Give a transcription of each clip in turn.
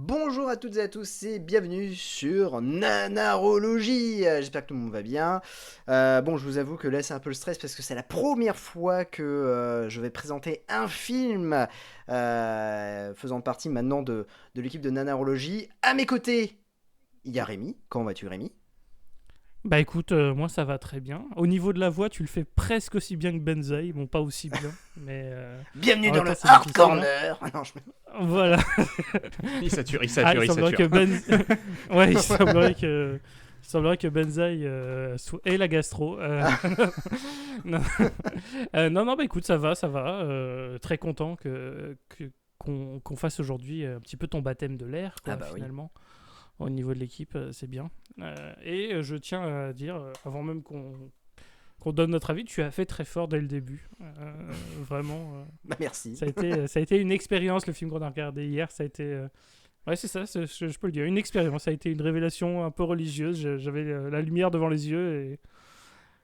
bonjour à toutes et à tous et bienvenue sur Nanarologie. J'espère que tout le monde va bien. Bon, je vous avoue que là c'est un peu le stress parce que c'est la première fois que je vais présenter un film faisant partie maintenant de l'équipe de Nanarologie. À mes côtés, il y a Rémi. Comment vas-tu, Rémi? Bah écoute, moi ça va très bien. Au niveau de la voix, tu le fais presque aussi bien que Benzaï. Bon, pas aussi bien, mais Bienvenue en dans même le temps c'est Hard difficile, hein. Corner. Ah non, Voilà. Il sature, il Ah, sature, il il semblerait sature. que ouais, il semblerait que Benzaï ait la gastro. Non. Non, bah écoute, ça va. Très content qu'on fasse aujourd'hui un petit peu ton baptême de l'air, quoi, Ah bah oui. finalement. Au niveau de l'équipe, c'est bien. Et je tiens à dire, avant même qu'on donne notre avis, tu as fait très fort dès le début. Vraiment, Bah merci. ça a été une expérience, le film qu'on a regardé hier. Ça a été... ouais, c'est ça, je peux le dire. Une expérience, ça a été une révélation un peu religieuse. J'avais la lumière devant les yeux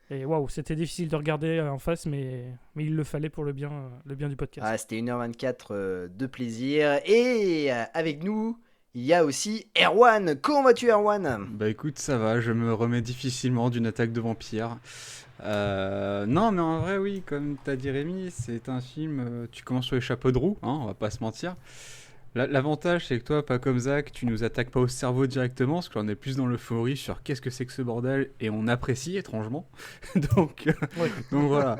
et waouh, c'était difficile de regarder en face, mais il le fallait pour le bien du podcast. Ah, c'était 1h24 de plaisir. Et avec nous, il y a aussi Erwan. Comment vas-tu, Erwan? Bah écoute, ça va, je me remets difficilement d'une attaque de vampire. Non, mais en vrai, oui, comme t'as dit Rémi, c'est un film, tu commences sur les chapeaux de roue, hein, on va pas se mentir. L'avantage, c'est que toi, pas comme Zach, tu nous attaques pas au cerveau directement, parce qu'on est plus dans l'euphorie sur qu'est-ce que c'est que ce bordel, et on apprécie étrangement. donc, Ouais. donc voilà.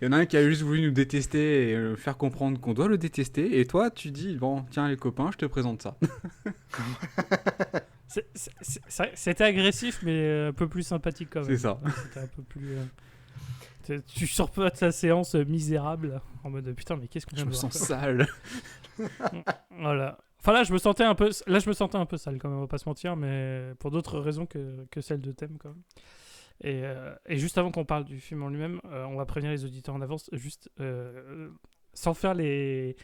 Il y en a un qui a juste voulu nous détester et faire comprendre qu'on doit le détester, et toi, tu dis, bon, tiens les copains, je te présente ça. C'était agressif, mais un peu plus sympathique quand même. C'est ça. C'était un peu plus... tu sors pas de ta séance misérable en mode putain, mais qu'est-ce qu'on vient Je de me voir, sens quoi. sale. Voilà. Enfin là je me sentais un peu sale quand même, on va pas se mentir, mais pour d'autres raisons que celle de thème quand même. Et juste avant qu'on parle du film en lui-même, on va prévenir les auditeurs en avance, juste sans faire les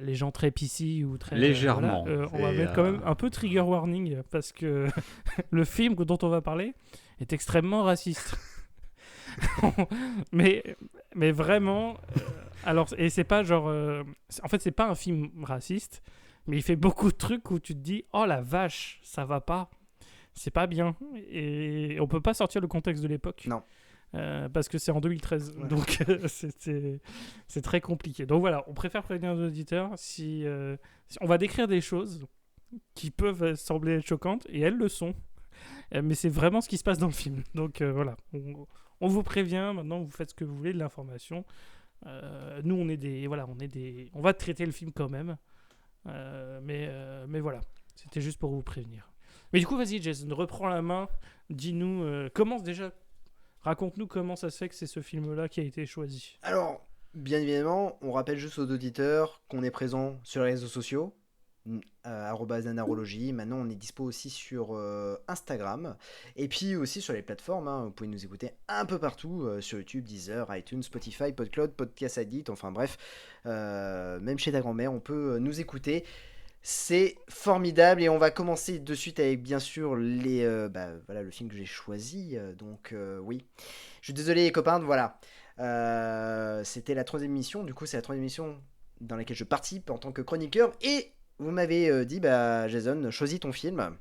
gens très PC ou très Légèrement. on va mettre quand même un peu trigger warning parce que le film dont on va parler est extrêmement raciste. mais vraiment alors, et c'est pas genre en fait c'est pas un film raciste, mais il fait beaucoup de trucs où tu te dis oh la vache, ça va pas, c'est pas bien, et on peut pas sortir le contexte de l'époque. Non. Parce que c'est en 2013, Ouais. donc c'est très compliqué. Donc voilà, on préfère prévenir nos auditeurs si on va décrire des choses qui peuvent sembler être choquantes, et elles le sont. Mais c'est vraiment ce qui se passe dans le film. Donc voilà, on vous prévient, maintenant vous faites ce que vous voulez de l'information. Nous on va traiter le film quand même. Mais voilà, c'était juste pour vous prévenir. Mais du coup, vas-y Jason, reprends la main, dis-nous, raconte-nous comment ça se fait que c'est ce film-là qui a été choisi. Alors, bien évidemment, on rappelle juste aux auditeurs qu'on est présent sur les réseaux sociaux, @nanarologie. Maintenant, on est dispo aussi sur Instagram et puis aussi sur les plateformes, hein. Vous pouvez nous écouter un peu partout sur YouTube, Deezer, iTunes, Spotify, PodCloud, Podcast Addict, enfin bref, même chez ta grand-mère, on peut nous écouter. C'est formidable et on va commencer de suite avec bien sûr voilà, le film que j'ai choisi. Oui, je suis désolé les copains, voilà. C'était la 3e émission, du coup c'est la 3e émission dans laquelle je participe en tant que chroniqueur et vous m'avez dit Jason, choisis ton film.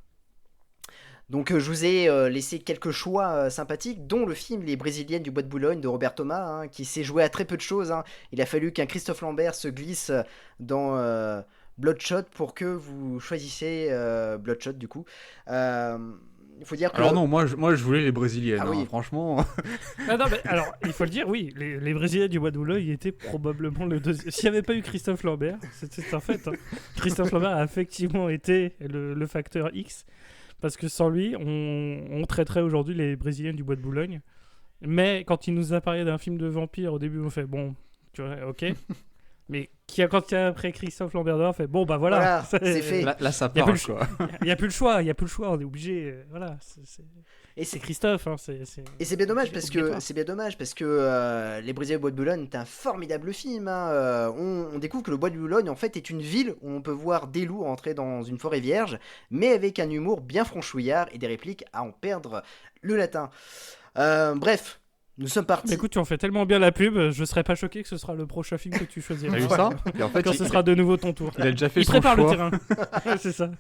Donc je vous ai laissé quelques choix sympathiques, dont le film Les Brésiliennes du Bois de Boulogne de Robert Thomas, hein, qui s'est joué à très peu de choses, hein. Il a fallu qu'un Christophe Lambert se glisse dans Bloodshot pour que vous choisissiez Bloodshot du coup. Il faut dire que... Alors non, moi je voulais les brésiliennes, Ah oui. hein, franchement. Ah non, mais alors, il faut le dire, oui, les Brésiliens du Bois de Boulogne étaient probablement le deuxième. S'il n'y avait pas eu Christophe Lambert, c'est un fait, hein. Christophe Lambert a effectivement été le facteur X, parce que sans lui, on traiterait aujourd'hui les Brésiliens du Bois de Boulogne. Mais quand il nous a parlé d'un film de vampire, au début, on fait bon, tu vois, ok. Mais quand il y a après Christophe Lambert dehors, on fait bon, bah voilà, c'est fait. Là ça Y a parle, plus le quoi. Il n'y a plus le choix, on est obligé. Voilà, Et c'est Christophe. Hein, Et c'est bien dommage obligatoire. parce que Les Brésiliens du Bois de Boulogne est un formidable film, hein. On découvre que le Bois de Boulogne en fait est une ville où on peut voir des loups entrer dans une forêt vierge, mais avec un humour bien franchouillard et des répliques à en perdre le latin. Bref, Nous sommes Bah, partis. écoute, tu en fais tellement bien la pub, je serais pas choqué que ce sera le prochain film que tu choisiras. T'as vu ça? Et en fait, Quand ce sera de nouveau ton tour. il a déjà fait Il son prépare le choix. terrain. C'est ça.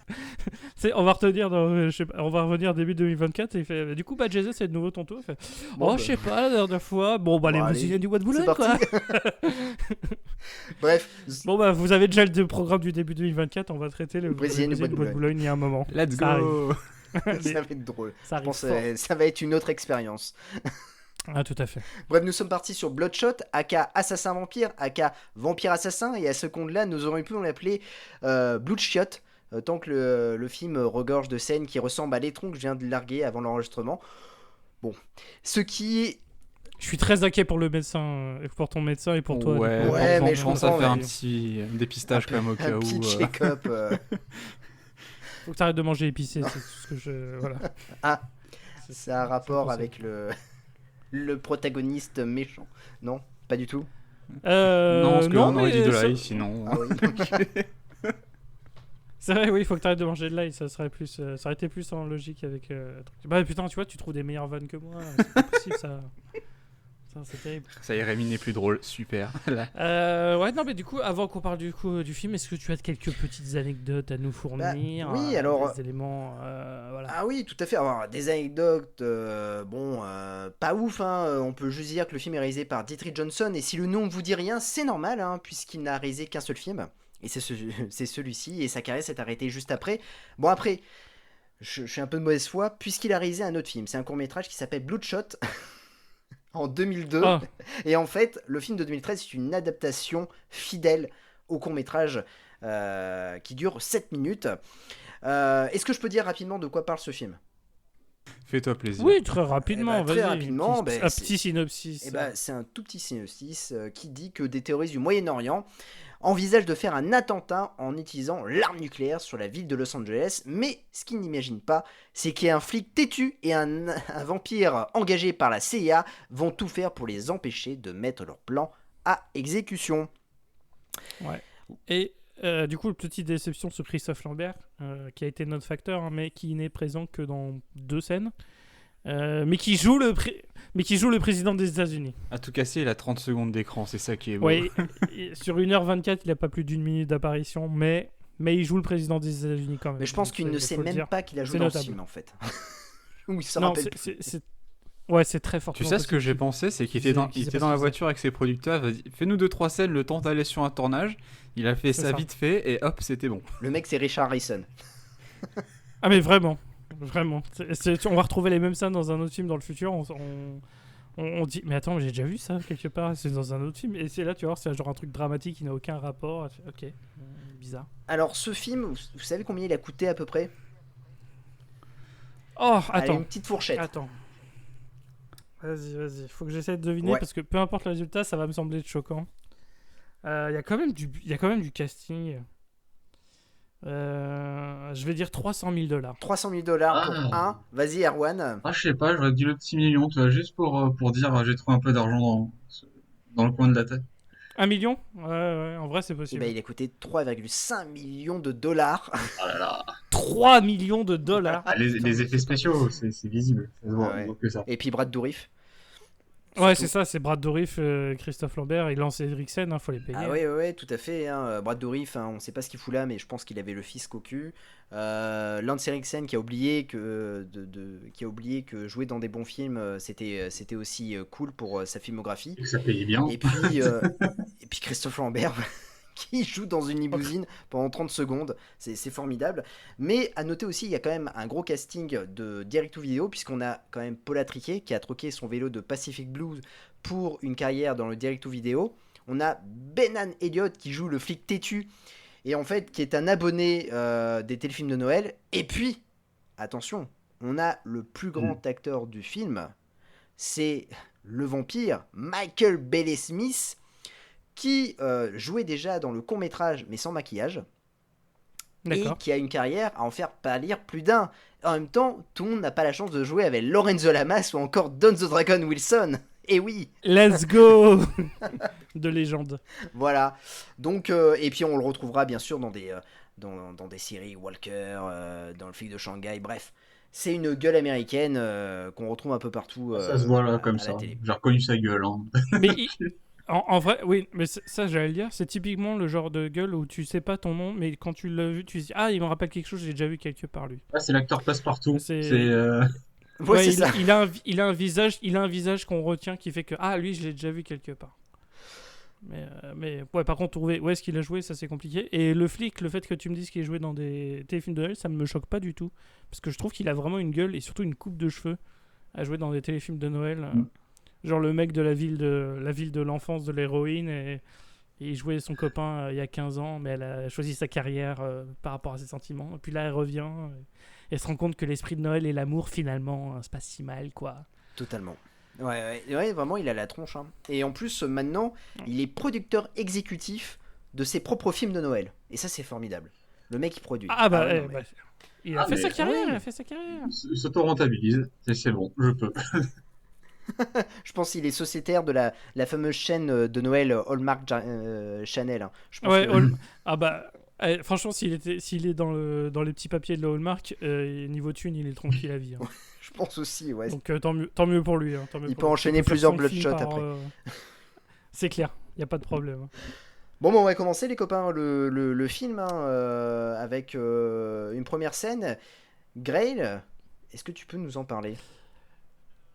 On va retenir on va revenir début 2024 et il fait du coup Jason c'est de nouveau ton tour. Il fait, Bon, je sais pas la dernière fois. Bon bah Bon, les allez, Brésiliens du Bois de C'est Boulogne quoi. parti. Bref, Bon bah vous avez déjà le programme du début 2024, on va traiter le Brésiliens du Bois de Bois de Boulogne il y a un moment. Let's Ça go! Allez, ça va être drôle. ça Je arrive pense fort. ça va être une autre expérience. Ah tout à fait. Bref, nous sommes partis sur Bloodshot, aka Assassin Vampire, aka Vampire Assassin, et à ce compte-là, nous aurions pu l'appeler Bloodshot, tant que le film regorge de scènes qui ressemblent à l'étron que je viens de larguer avant l'enregistrement. Bon, ce qui est... Je suis très inquiet pour le médecin, pour ton médecin et pour toi. Ouais, du coup. Ouais, mais je je pense à comprends, faire un mais- petit dépistage quand même au cas Un où. petit check-up. Faut que t'arrêtes de manger épicé, c'est tout ce que je... Voilà. Ah, c'est un rapport pour ça. avec le protagoniste méchant. Non, pas du tout. Non, parce qu'on aurait dit de ça- l'ail, sinon. Ah oui, donc- C'est vrai, oui, il faut que t'arrêtes de manger de l'ail, ça aurait été plus en logique avec... Bah putain, tu vois, tu trouves des meilleures vannes que moi, c'est pas possible ça. Ça, c'est terrible. Ça y est, Rémi n'est plus drôle. Super. Là. Ouais, non, mais du coup, avant qu'on parle du film, est-ce que tu as quelques petites anecdotes à nous fournir? Bah, oui, alors, Des éléments, voilà. Ah oui, tout à fait. Alors, des anecdotes, pas ouf. Hein. On peut juste dire que le film est réalisé par Dietrich Johnson. Et si le nom ne vous dit rien, c'est normal, hein, puisqu'il n'a réalisé qu'un seul film. Et c'est celui-ci. Et sa carrière s'est arrêtée juste après. Bon, après, je suis un peu de mauvaise foi, puisqu'il a réalisé un autre film. C'est un court-métrage qui s'appelle Bloodshot. En 2002. Ah. Et en fait, le film de 2013, c'est une adaptation fidèle au court-métrage qui dure 7 minutes. Est-ce que je peux dire rapidement de quoi parle ce film? Fais-toi plaisir. Oui, très rapidement, Eh ben, très vas-y. rapidement, un ben, petit synopsis. Eh ben, c'est un tout petit synopsis qui dit que des terroristes du Moyen-Orient envisagent de faire un attentat en utilisant l'arme nucléaire sur la ville de Los Angeles, mais ce qu'ils n'imaginent pas, c'est qu'il y a un flic têtu et un vampire engagé par la CIA vont tout faire pour les empêcher de mettre leur plan à exécution. Et du coup, petite déception sur Christophe Lambert, qui a été notre facteur, hein, mais qui n'est présent que dans 2 scènes, mais qui joue le président des États-Unis. À tout casser, il a 30 secondes d'écran, c'est ça qui est beau. Ouais, sur 1h24, il a pas plus d'1 minute d'apparition, mais il joue le président des États-Unis quand même. Mais je pense Donc, qu'il ne faut sait le même dire. pas qu'il a joué C'est dans ce notable. film en fait. Ou il se Non, rappelle plus. ouais, c'est très fort. Tu sais ce que j'ai pensé, c'est qu'il était dans, il était dans la voiture avec ses producteurs, il a dit, fais-nous 2-3 scènes le temps d'aller sur un tournage. Il a fait C'est ça ça. vite fait et hop, c'était bon. Le mec c'est Richard Harrison. Ah mais vraiment. On va retrouver les mêmes scènes dans un autre film dans le futur. On dit, mais attends, j'ai déjà vu ça quelque part, c'est dans un autre film. Et c'est là, tu vois, c'est genre un truc dramatique qui n'a aucun rapport. Ok, bizarre. Alors ce film, vous savez combien il a coûté à peu près? Oh, Allez, attends. une petite fourchette. Attends. Vas-y. Faut que j'essaie de deviner Ouais. parce que peu importe le résultat, ça va me sembler choquant. Il y a quand même du casting. Je vais dire 300 000 $. 300 000 $ pour un. Vas-y, Erwan. Ah, je sais pas, j'aurais dit le petit million, tu vois, juste pour dire j'ai trouvé un peu d'argent dans le coin de la tête. 1 million? Ouais, en vrai, c'est Eh possible. ben, il a coûté 3,5 millions de dollars. Oh là là. 3 millions de $. Ah, les effets spéciaux, c'est visible. Ça se voit, Ah ouais. on voit que ça. Et puis Brad Dourif. Ouais, c'est ça, c'est Brad Dourif, Christophe Lambert, il lance Eriksen, faut les payer. Ah ouais, tout à fait. Hein. Brad Dourif, hein, on sait pas ce qu'il fout là, mais je pense qu'il avait le fisc au cul. Lance Eriksen qui a oublié que jouer dans des bons films, c'était aussi cool pour sa filmographie. Et que ça payait bien. Et puis Christophe Lambert qui joue dans une limousine pendant 30 secondes, c'est formidable. Mais à noter aussi, il y a quand même un gros casting de direct-to-vidéo, puisqu'on a quand même Paula Triquet qui a troqué son vélo de Pacific Blues pour une carrière dans le direct-to-vidéo. On a Benan Elliott qui joue le flic têtu, et en fait qui est un abonné des téléfilms de Noël. Et puis, attention, on a le plus grand acteur du film, c'est le vampire Michael Bailey Smith, qui jouait déjà dans le court-métrage mais sans maquillage, et D'accord. qui a une carrière à en faire pâlir plus d'un. En même temps, tout le monde n'a pas la chance de jouer avec Lorenzo Lamas ou encore Don the Dragon Wilson. Et oui, Let's go. De légende. voilà. Donc, et puis on le retrouvera bien sûr dans des séries Walker, dans le flic de Shanghai, bref. C'est une gueule américaine qu'on retrouve un peu partout Ça se voit là comme à la ça. télé. J'ai reconnu sa gueule. Hein. Mais en vrai, oui, mais ça, j'allais le dire, c'est typiquement le genre de gueule où tu sais pas ton nom, mais quand tu l'as vu, tu te dis ah, il me rappelle quelque chose, j'ai déjà vu quelque part lui. Ah, c'est l'acteur Passe-Partout. C'est C'est Ouais, ouais, c'est ça. il a un visage qu'on retient qui fait que ah, lui, je l'ai déjà vu quelque part. Mais ouais, par contre, trouver où est-ce qu'il a joué, ça c'est compliqué. Et le flic, le fait que tu me dises qu'il est joué dans des téléfilms de Noël, ça me choque pas du tout. Parce que je trouve qu'il a vraiment une gueule et surtout une coupe de cheveux à jouer dans des téléfilms de Noël. Genre le mec de la ville de l'enfance de l'héroïne et il jouait son copain il y a 15 ans, mais elle a choisi sa carrière par rapport à ses sentiments. Et puis là, elle revient et elle se rend compte que l'esprit de Noël et l'amour, finalement, c'est pas si mal, quoi. Totalement. Ouais, vraiment, il a la tronche. Hein. Et en plus, maintenant, il est producteur exécutif de ses propres films de Noël. Et ça, c'est formidable. Le mec, il produit. Ah bah, ouais, non, mais- bah, il a fait mais- sa carrière, ouais. il a fait sa carrière. il s'auto-rentabilise. C'est bon, je peux. Je pense qu'il est sociétaire de la fameuse chaîne de Noël Hallmark Channel. Hein. Je pense Ouais, que- ah bah, franchement, s'il est dans les petits papiers de la Hallmark, niveau thune, il est tranquille à vie. Hein. je pense aussi, ouais. Donc tant mieux pour lui. Hein, tant mieux Il pour peut lui. enchaîner Il faire plusieurs 5 films Bloodshot par, après. C'est clair, il n'y a pas de problème. Bon, on va commencer, les copains, le film, hein, avec une première scène. Grail, est-ce que tu peux nous en parler?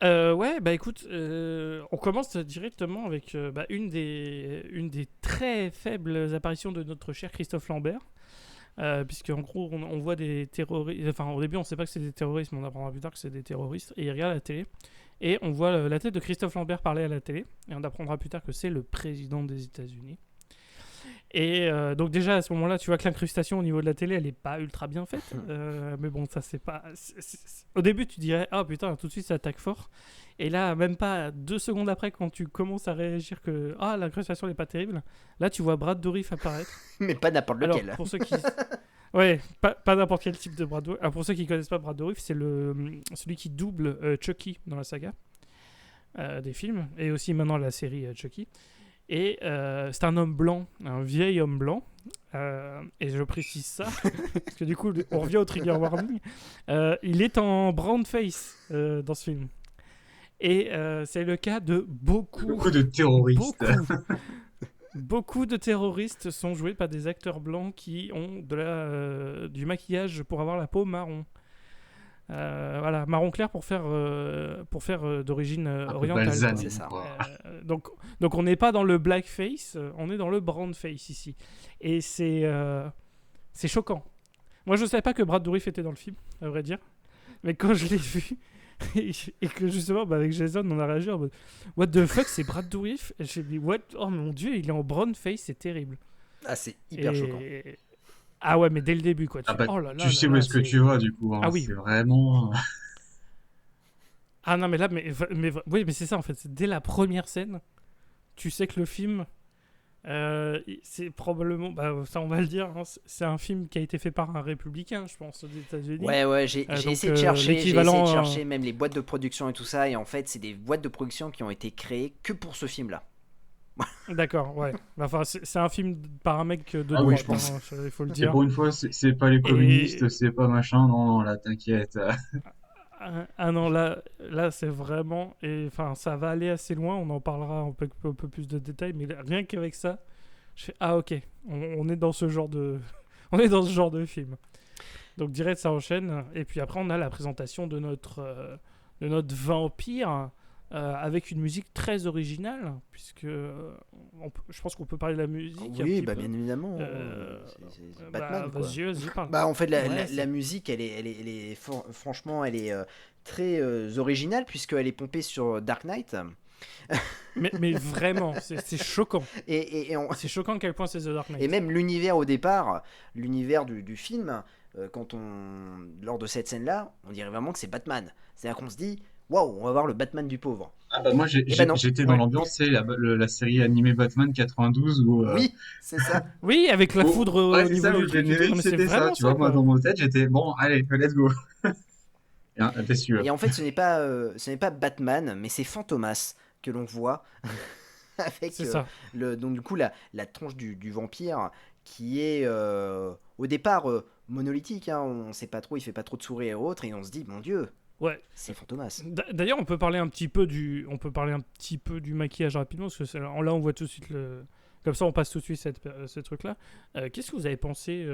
Ouais, bah écoute, on commence directement avec une des très faibles apparitions de notre cher Christophe Lambert. Puisque en gros on voit des terroristes, enfin au début on sait pas que c'est des terroristes, mais on apprendra plus tard que c'est des terroristes, et il regarde la télé, et on voit la tête de Christophe Lambert parler à la télé, et on apprendra plus tard que c'est le président des États-Unis. Et donc déjà à ce moment-là, tu vois que l'incrustation au niveau de la télé, elle est pas ultra bien faite. Mais bon, ça c'est pas. Au début, tu dirais ah putain, tout de suite ça attaque fort. Et là, même pas 2 secondes après, quand tu commences à réagir que ah l'incrustation n'est pas terrible, là tu vois Brad Dourif apparaître. Mais pas n'importe Alors lequel. pour ceux qui ouais, pas n'importe quel type de Brad Dourif. Alors pour ceux qui connaissent pas Brad Dourif, c'est celui qui double Chucky dans la saga des films et aussi maintenant la série Chucky. Et c'est un homme blanc, un vieil homme blanc. Et je précise ça, parce que du coup, on revient au trigger warning. Il est en brown face dans ce film. Et c'est le cas de Beaucoup de terroristes. Beaucoup de terroristes sont joués par des acteurs blancs qui ont du maquillage pour avoir la peau marron. Voilà, marron clair pour faire d'origine Un peu orientale. balsané, quoi. c'est ça. quoi. Donc on n'est pas dans le blackface, on est dans le brownface ici. Et c'est choquant. Moi je savais pas que Brad Dourif était dans le film, à vrai dire. Mais quand je l'ai vu, et que justement avec Jason on a réagi en mode what the fuck, c'est Brad Dourif? Et j'ai dit what, oh mon dieu, il est en brownface, c'est terrible. Ah, c'est hyper Et- choquant. Ah ouais, mais dès le début quoi. Ah bah, Oh là là tu sais là où là, est-ce que c'est- tu vas, du coup. Hein. Ah oui. C'est vraiment. Ah non, mais là, oui, mais c'est ça en fait. C'est dès la première scène, tu sais que le film, c'est probablement, bah, ça on va le dire, hein, c'est un film qui a été fait par un républicain, je pense, aux États-Unis. Ouais, j'ai donc, essayé de chercher, l'équivalent, même les boîtes de production et tout ça, et en fait, c'est des boîtes de production qui ont été créées que pour ce film-là. D'accord, ouais. Enfin, c'est un film par un mec de Ah oui, droite, je pense. hein, il faut le C'est dire. pour une fois, c'est pas les communistes, c'est pas machin. Non, non, là, t'inquiète. Ah non, là c'est vraiment, et enfin, ça va aller assez loin. On en parlera un peu plus de détails, mais rien qu'avec ça, je fais ah ok, on est dans ce genre de, on est dans ce genre de film. Donc direct ça enchaîne, et puis après on a la présentation de notre vampire avec une musique très originale, puisque je pense qu'on peut parler de la musique. un Oui, petit bah peu. bien évidemment. C'est Batman, quoi. Vas-y, parle. Bah en fait Ouais, la musique elle est franchement elle est très originale puisqu'elle est pompée sur Dark Knight mais vraiment, c'est choquant. et C'est choquant à quel point c'est The Dark Knight. et même l'univers au départ, l'univers du film, lors de cette scène là, on dirait vraiment que c'est Batman. C'est-à-dire qu'on se dit waouh, on va voir le Batman du pauvre. Ah bah moi ben non. j'étais dans Ouais. l'ambiance, c'est la série animée Batman 92 où Oui, c'est ça. Oui, avec la foudre au ouais, c'est niveau ça, du le truc. et tout. générique Non, mais c'est c'était ça, vraiment tu vois, moi quoi. dans mon tête j'étais bon, allez, let's go. Et, hein, t'es sûr. Et en fait ce n'est pas Batman mais c'est Fantomas que l'on voit. avec C'est ça. donc du coup la tronche du vampire qui est au départ monolithique, hein, on sait pas trop, il fait pas trop de souris et autres, et on se dit mon Dieu, Ouais. c'est Fantomas. D'ailleurs, on peut parler un petit peu du maquillage rapidement, parce que là, on voit tout de suite le. Comme ça, on passe tout de suite ce truc-là. Qu'est-ce que vous avez pensé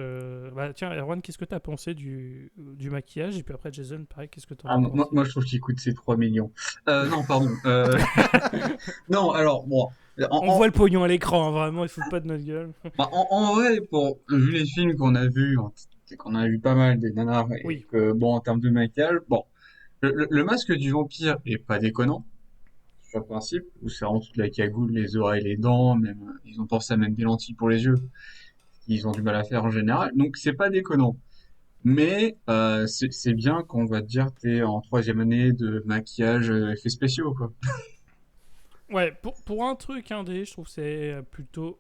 tiens, Erwan, qu'est-ce que tu as pensé du maquillage? Et puis après, Jason, pareil, qu'est-ce que tu en Ah, as moi, pensé? moi, je trouve qu'il coûte ses 3 millions. Non, pardon. Non, alors, bon. En, On en- voit le pognon à l'écran, hein, vraiment, il faut pas de notre gueule. en vrai, vu les films qu'on a vus, c'est qu'on a vu pas mal des nanars, et Oui, que, bon, en termes de maquillage, bon, le masque du vampire est pas déconnant, sur le principe, où c'est vraiment toute la cagoule, les oreilles, les dents, même, ils ont pensé à mettre des lentilles pour les yeux, ils ont du mal à faire en général, donc c'est pas déconnant. Mais c'est bien quand on va te dire t'es en troisième année de maquillage effets spéciaux, quoi. ouais, pour un truc indé, je trouve que c'est plutôt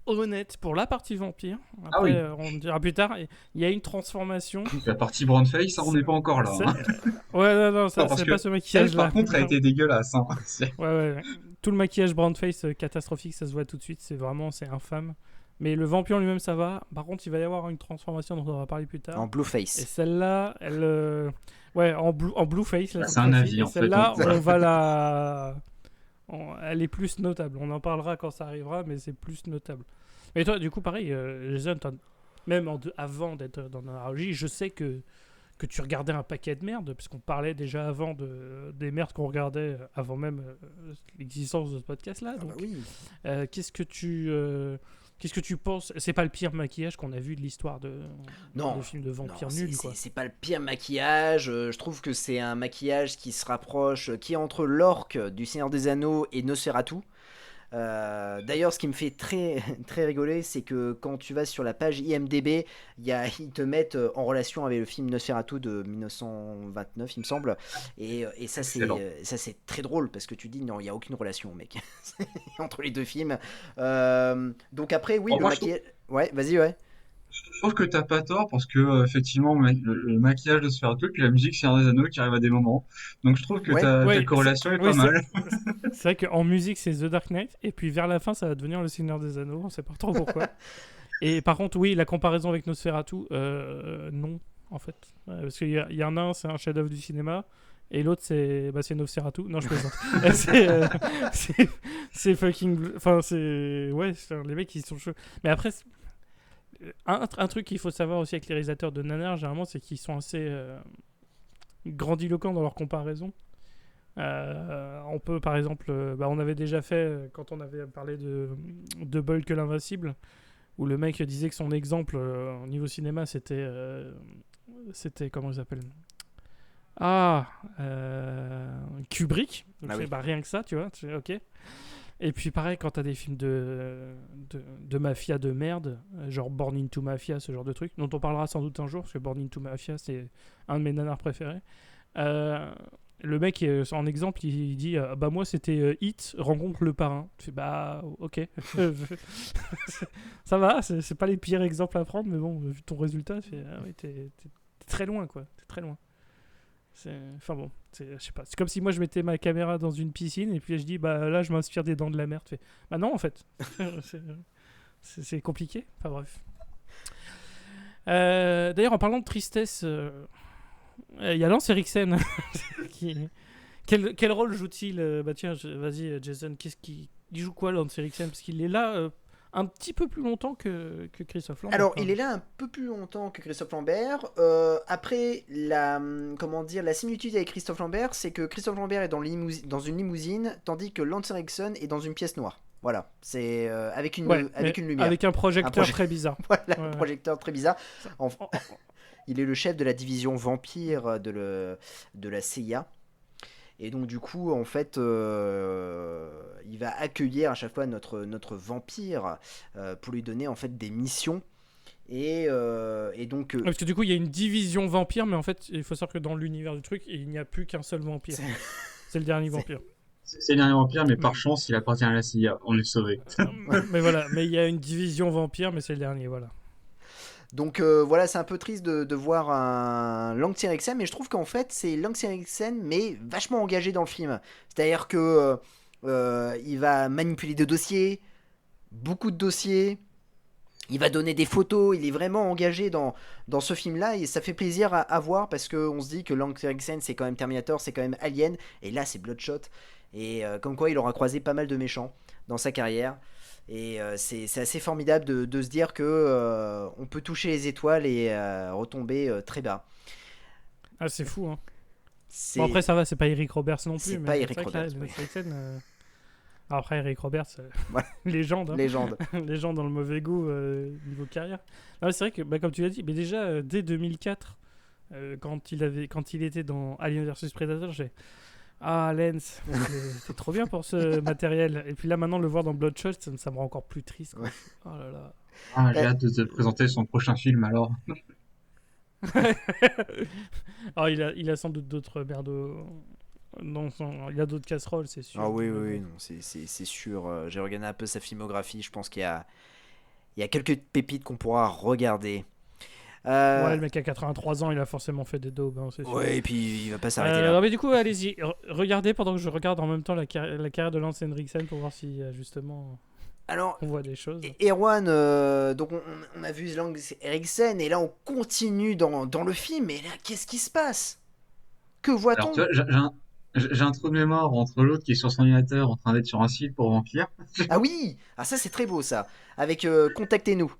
honnête pour la partie vampire. Ah Après, oui, on dira plus tard, il y a une transformation. la partie brown face, ça, on C'est- n'est pas encore là, c'est- hein. Ouais, non, Non, ça, parce c'est que pas ce elle, maquillage-là. par contre, a été dégueulasse, hein. Ouais, ouais. Tout le maquillage brown face catastrophique, ça se voit tout de suite. C'est infâme. Mais le vampire lui-même, ça va. Par contre, il va y avoir une transformation dont on va parler plus En tard. Et Blueface. celle-là, elle. Ouais, en blue face, là, Bah, cette c'est un fois-ci. avis, Et en fait. celle-là, Voilà. on va la. Elle est plus notable. On en parlera quand ça arrivera, mais c'est plus notable. Mais toi, du coup, pareil, Jason, même avant d'être dans la narrologie, je sais que tu regardais un paquet de merde, puisqu'on parlait déjà avant des merdes qu'on regardait avant même l'existence de ce podcast-là. Ah bah Donc, oui. qu'est-ce que tu penses? C'est pas le pire maquillage qu'on a vu de l'histoire Non, de films de vampires non, nuls, quoi. c'est pas le pire maquillage. Je trouve que c'est un maquillage qui se rapproche, qui est entre l'orque du Seigneur des Anneaux et Nosferatu. D'ailleurs, ce qui me fait très, très rigoler, c'est que quand tu vas sur la page IMDb, ils te mettent en relation avec le film Nosferatu de 1929, il me semble. Et Excellent. ça, c'est très drôle parce que tu dis non, il n'y a aucune relation, mec, entre les deux films. Donc après, oui, Bon, le moi, maquillage. Ouais, vas-y, ouais. je trouve que t'as pas tort parce que, effectivement, le maquillage de Spherato, puis la musique Seigneur des Anneaux qui arrive à des moments. Donc, je trouve que Ouais. ta Oui, corrélation est oui, pas mal. c'est vrai qu'en musique, c'est The Dark Knight, et puis vers la fin, ça va devenir Le Seigneur des Anneaux, on sait pas trop pourquoi. Et par contre, oui, la comparaison avec Nosferatu, non, en fait. Parce qu'il y en a un, c'est un chef-d'œuvre du cinéma, et l'autre, c'est Nosferatu. Non, je plaisante. c'est, c'est, c'est fucking. Enfin, c'est. Ouais, les mecs, ils sont chauds. Mais après, un truc qu'il faut savoir aussi avec les réalisateurs de nanar, généralement, c'est qu'ils sont assez grandiloquents dans leur comparaison. On peut, par exemple, on avait déjà fait, quand on avait parlé de Bulk l'Invincible, où le mec disait que son exemple au niveau cinéma, c'était comment il s'appelle? Kubrick. Donc Ah oui. rien que ça, tu vois. Ok. Et puis pareil, quand t'as des films de mafia de merde, genre Born Into Mafia, ce genre de truc, dont on parlera sans doute un jour, parce que Born Into Mafia, c'est un de mes nanars préférés. Le mec, en exemple, il dit bah moi c'était Hit rencontre le parrain. Tu fais bah ok. Ça va, c'est pas les pires exemples à prendre, mais bon, vu ton résultat, tu fais ah oui, t'es très loin, quoi. T'es très loin. Enfin bon, je sais pas. C'est comme si moi je mettais ma caméra dans une piscine et puis je dis bah là je m'inspire des Dents de la Mer. Tu fais bah non en fait. C'est compliqué. Enfin bref. D'ailleurs en parlant de tristesse, il y a Lance Eriksen qui. Quel rôle joue-t-il Bah tiens, vas-y Jason, il joue quoi Lance Eriksen? Parce qu'il est là un petit peu plus longtemps que Christophe Lambert. Alors, quand il même. est là un peu plus longtemps que Christophe Lambert. Après, comment dire, la similitude avec Christophe Lambert, c'est que Christophe Lambert est dans une limousine, tandis que Lance Henriksen est dans une pièce noire. Voilà, c'est avec Ouais, avec mais une lumière. avec un projecteur proje- très bizarre. Voilà, Ouais, un ouais. projecteur très bizarre. En- Oh, Il est le chef de la division vampire de la CIA. Et donc du coup, en fait, il va accueillir à chaque fois notre vampire pour lui donner en fait des missions. Et donc, Parce que du coup, il y a une division vampire, mais en fait, il faut savoir que dans l'univers du truc, il n'y a plus qu'un seul vampire. c'est- C'est le dernier vampire. C'est le dernier vampire, mais par Mm. chance, il appartient à la CIA. On est sauvé. Mais voilà, mais il y a une division vampire, mais c'est le dernier, voilà. donc voilà, c'est un peu triste de voir un Lance Henriksen, mais je trouve qu'en fait c'est Lance Henriksen mais vachement engagé dans le film. C'est-à-dire que Il va manipuler des dossiers, beaucoup de dossiers. Il va donner des photos. Il est vraiment engagé dans ce film-là. Et ça fait plaisir à voir parce qu'on se dit que Lance Henriksen, c'est quand même Terminator, c'est quand même Alien. Et là, c'est Bloodshot. Et comme quoi, il aura croisé pas mal de méchants dans sa carrière. Et c'est assez formidable de se dire que on peut toucher les étoiles et retomber très bas. Ah, c'est fou, hein. C'est Bon, après, ça va, c'est pas Eric Roberts non plus. C'est mais pas c'est Eric vrai que là, Roberts, oui. Lance Henriksen, alors après, Eric Roberts, Voilà. légende, hein. légende. Légende dans le mauvais goût niveau carrière. Non, mais c'est vrai que, comme tu l'as dit, mais déjà, dès 2004, quand il était dans Alien vs Predator, j'ai... Ah, Lance, t'es trop bien pour ce matériel. Et puis là, maintenant, le voir dans Bloodshot, ça me rend encore plus triste, quoi. Ouais. Oh là là. Ah, j'ai Eh, hâte de te présenter son prochain film alors. Alors, il a sans doute d'autres merdes il a d'autres casseroles, c'est sûr. Ah oui, Mais oui, oui, bon. non, c'est sûr. J'ai regardé un peu sa filmographie. Je pense qu'il y a quelques pépites qu'on pourra regarder. Ouais, le mec a 83 ans, il a forcément fait des daubes, hein, c'est sûr. Ouais, et puis il va pas s'arrêter là. Non, mais du coup, allez-y, regardez pendant que je regarde en même temps la carrière de Lance Henriksen pour voir si justement Alors, on voit des choses. Erwan, donc on a vu Lance Eriksen et là on continue dans le film. Et là, qu'est-ce qui se passe? Que Alors, tu voit-on? vois, j'ai un trou de mémoire entre l'autre qui est sur son ordinateur en train d'être sur un site pour vampires. Ah oui, ah ça c'est très beau ça. Avec contactez-nous,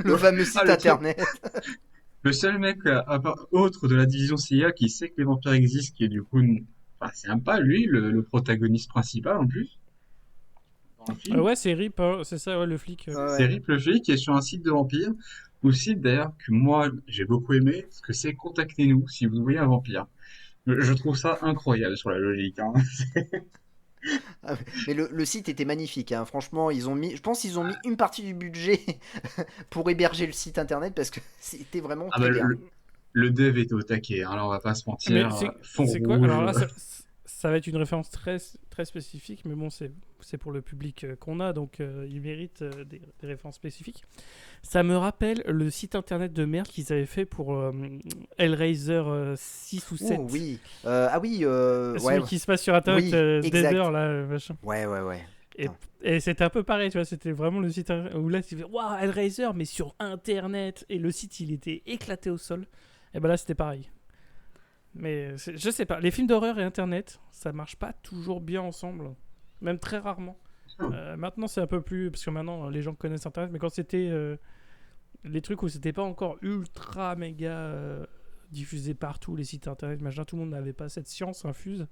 le fameux Ah, site internet. le seul mec autre de la division CIA qui sait que les vampires existent, qui est du coup, enfin, c'est même pas lui, le protagoniste principal en plus, dans le film. Ouais, c'est Rip, hein, c'est ça, ouais, le flic. Ouais, C'est ouais. Rip le flic qui est sur un site de vampires, ou site d'ailleurs que moi j'ai beaucoup aimé, parce que c'est contactez-nous si vous voyez un vampire. Je trouve ça incroyable sur la logique, hein. Ah, mais le site était magnifique, hein. Franchement, je pense qu'ils ont mis une partie du budget pour héberger le site internet parce que c'était vraiment Ah bah, très bien. le dev était au taquet, hein, là on va pas se Mais mentir, fond c'est quoi? Alors rouge. là, ça va être une référence très, très spécifique, mais bon, c'est pour le public qu'on a, donc il mérite des références spécifiques. Ça me rappelle le site internet de merde qu'ils avaient fait pour Hellraiser 6 ou 7. Oh oui. Ah oui, Celui ouais. qui se passe sur internet, Oui, Deader, exact. là, machin. Ouais, ouais, ouais. Et, Putain. et c'était un peu pareil, tu vois, c'était vraiment le site où là, tu fais waouh, Hellraiser, mais sur internet. Et le site, il était éclaté au sol. Et ben là, c'était pareil. Mais je sais pas, les films d'horreur et internet, ça marche pas toujours bien ensemble. Même très rarement. Maintenant, c'est un peu plus. Parce que maintenant, les gens connaissent internet, mais quand c'était les trucs où c'était pas encore ultra méga diffusé partout, les sites internet, machin, tout le monde n'avait pas cette science infuse.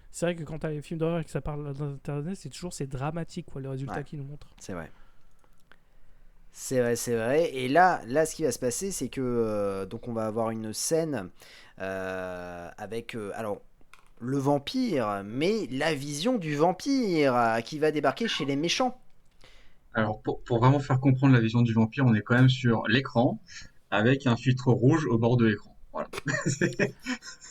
C'est vrai que quand t'as les films d'horreur et que ça parle d'internet, c'est dramatique, quoi, le résultat Ouais. qu'ils nous montrent. C'est vrai. C'est vrai, c'est vrai. Et là, ce qui va se passer, c'est que donc on va avoir une scène avec alors le vampire, mais la vision du vampire qui va débarquer chez les méchants. Alors pour vraiment faire comprendre la vision du vampire, on est quand même sur l'écran, avec un filtre rouge au bord de l'écran. Voilà.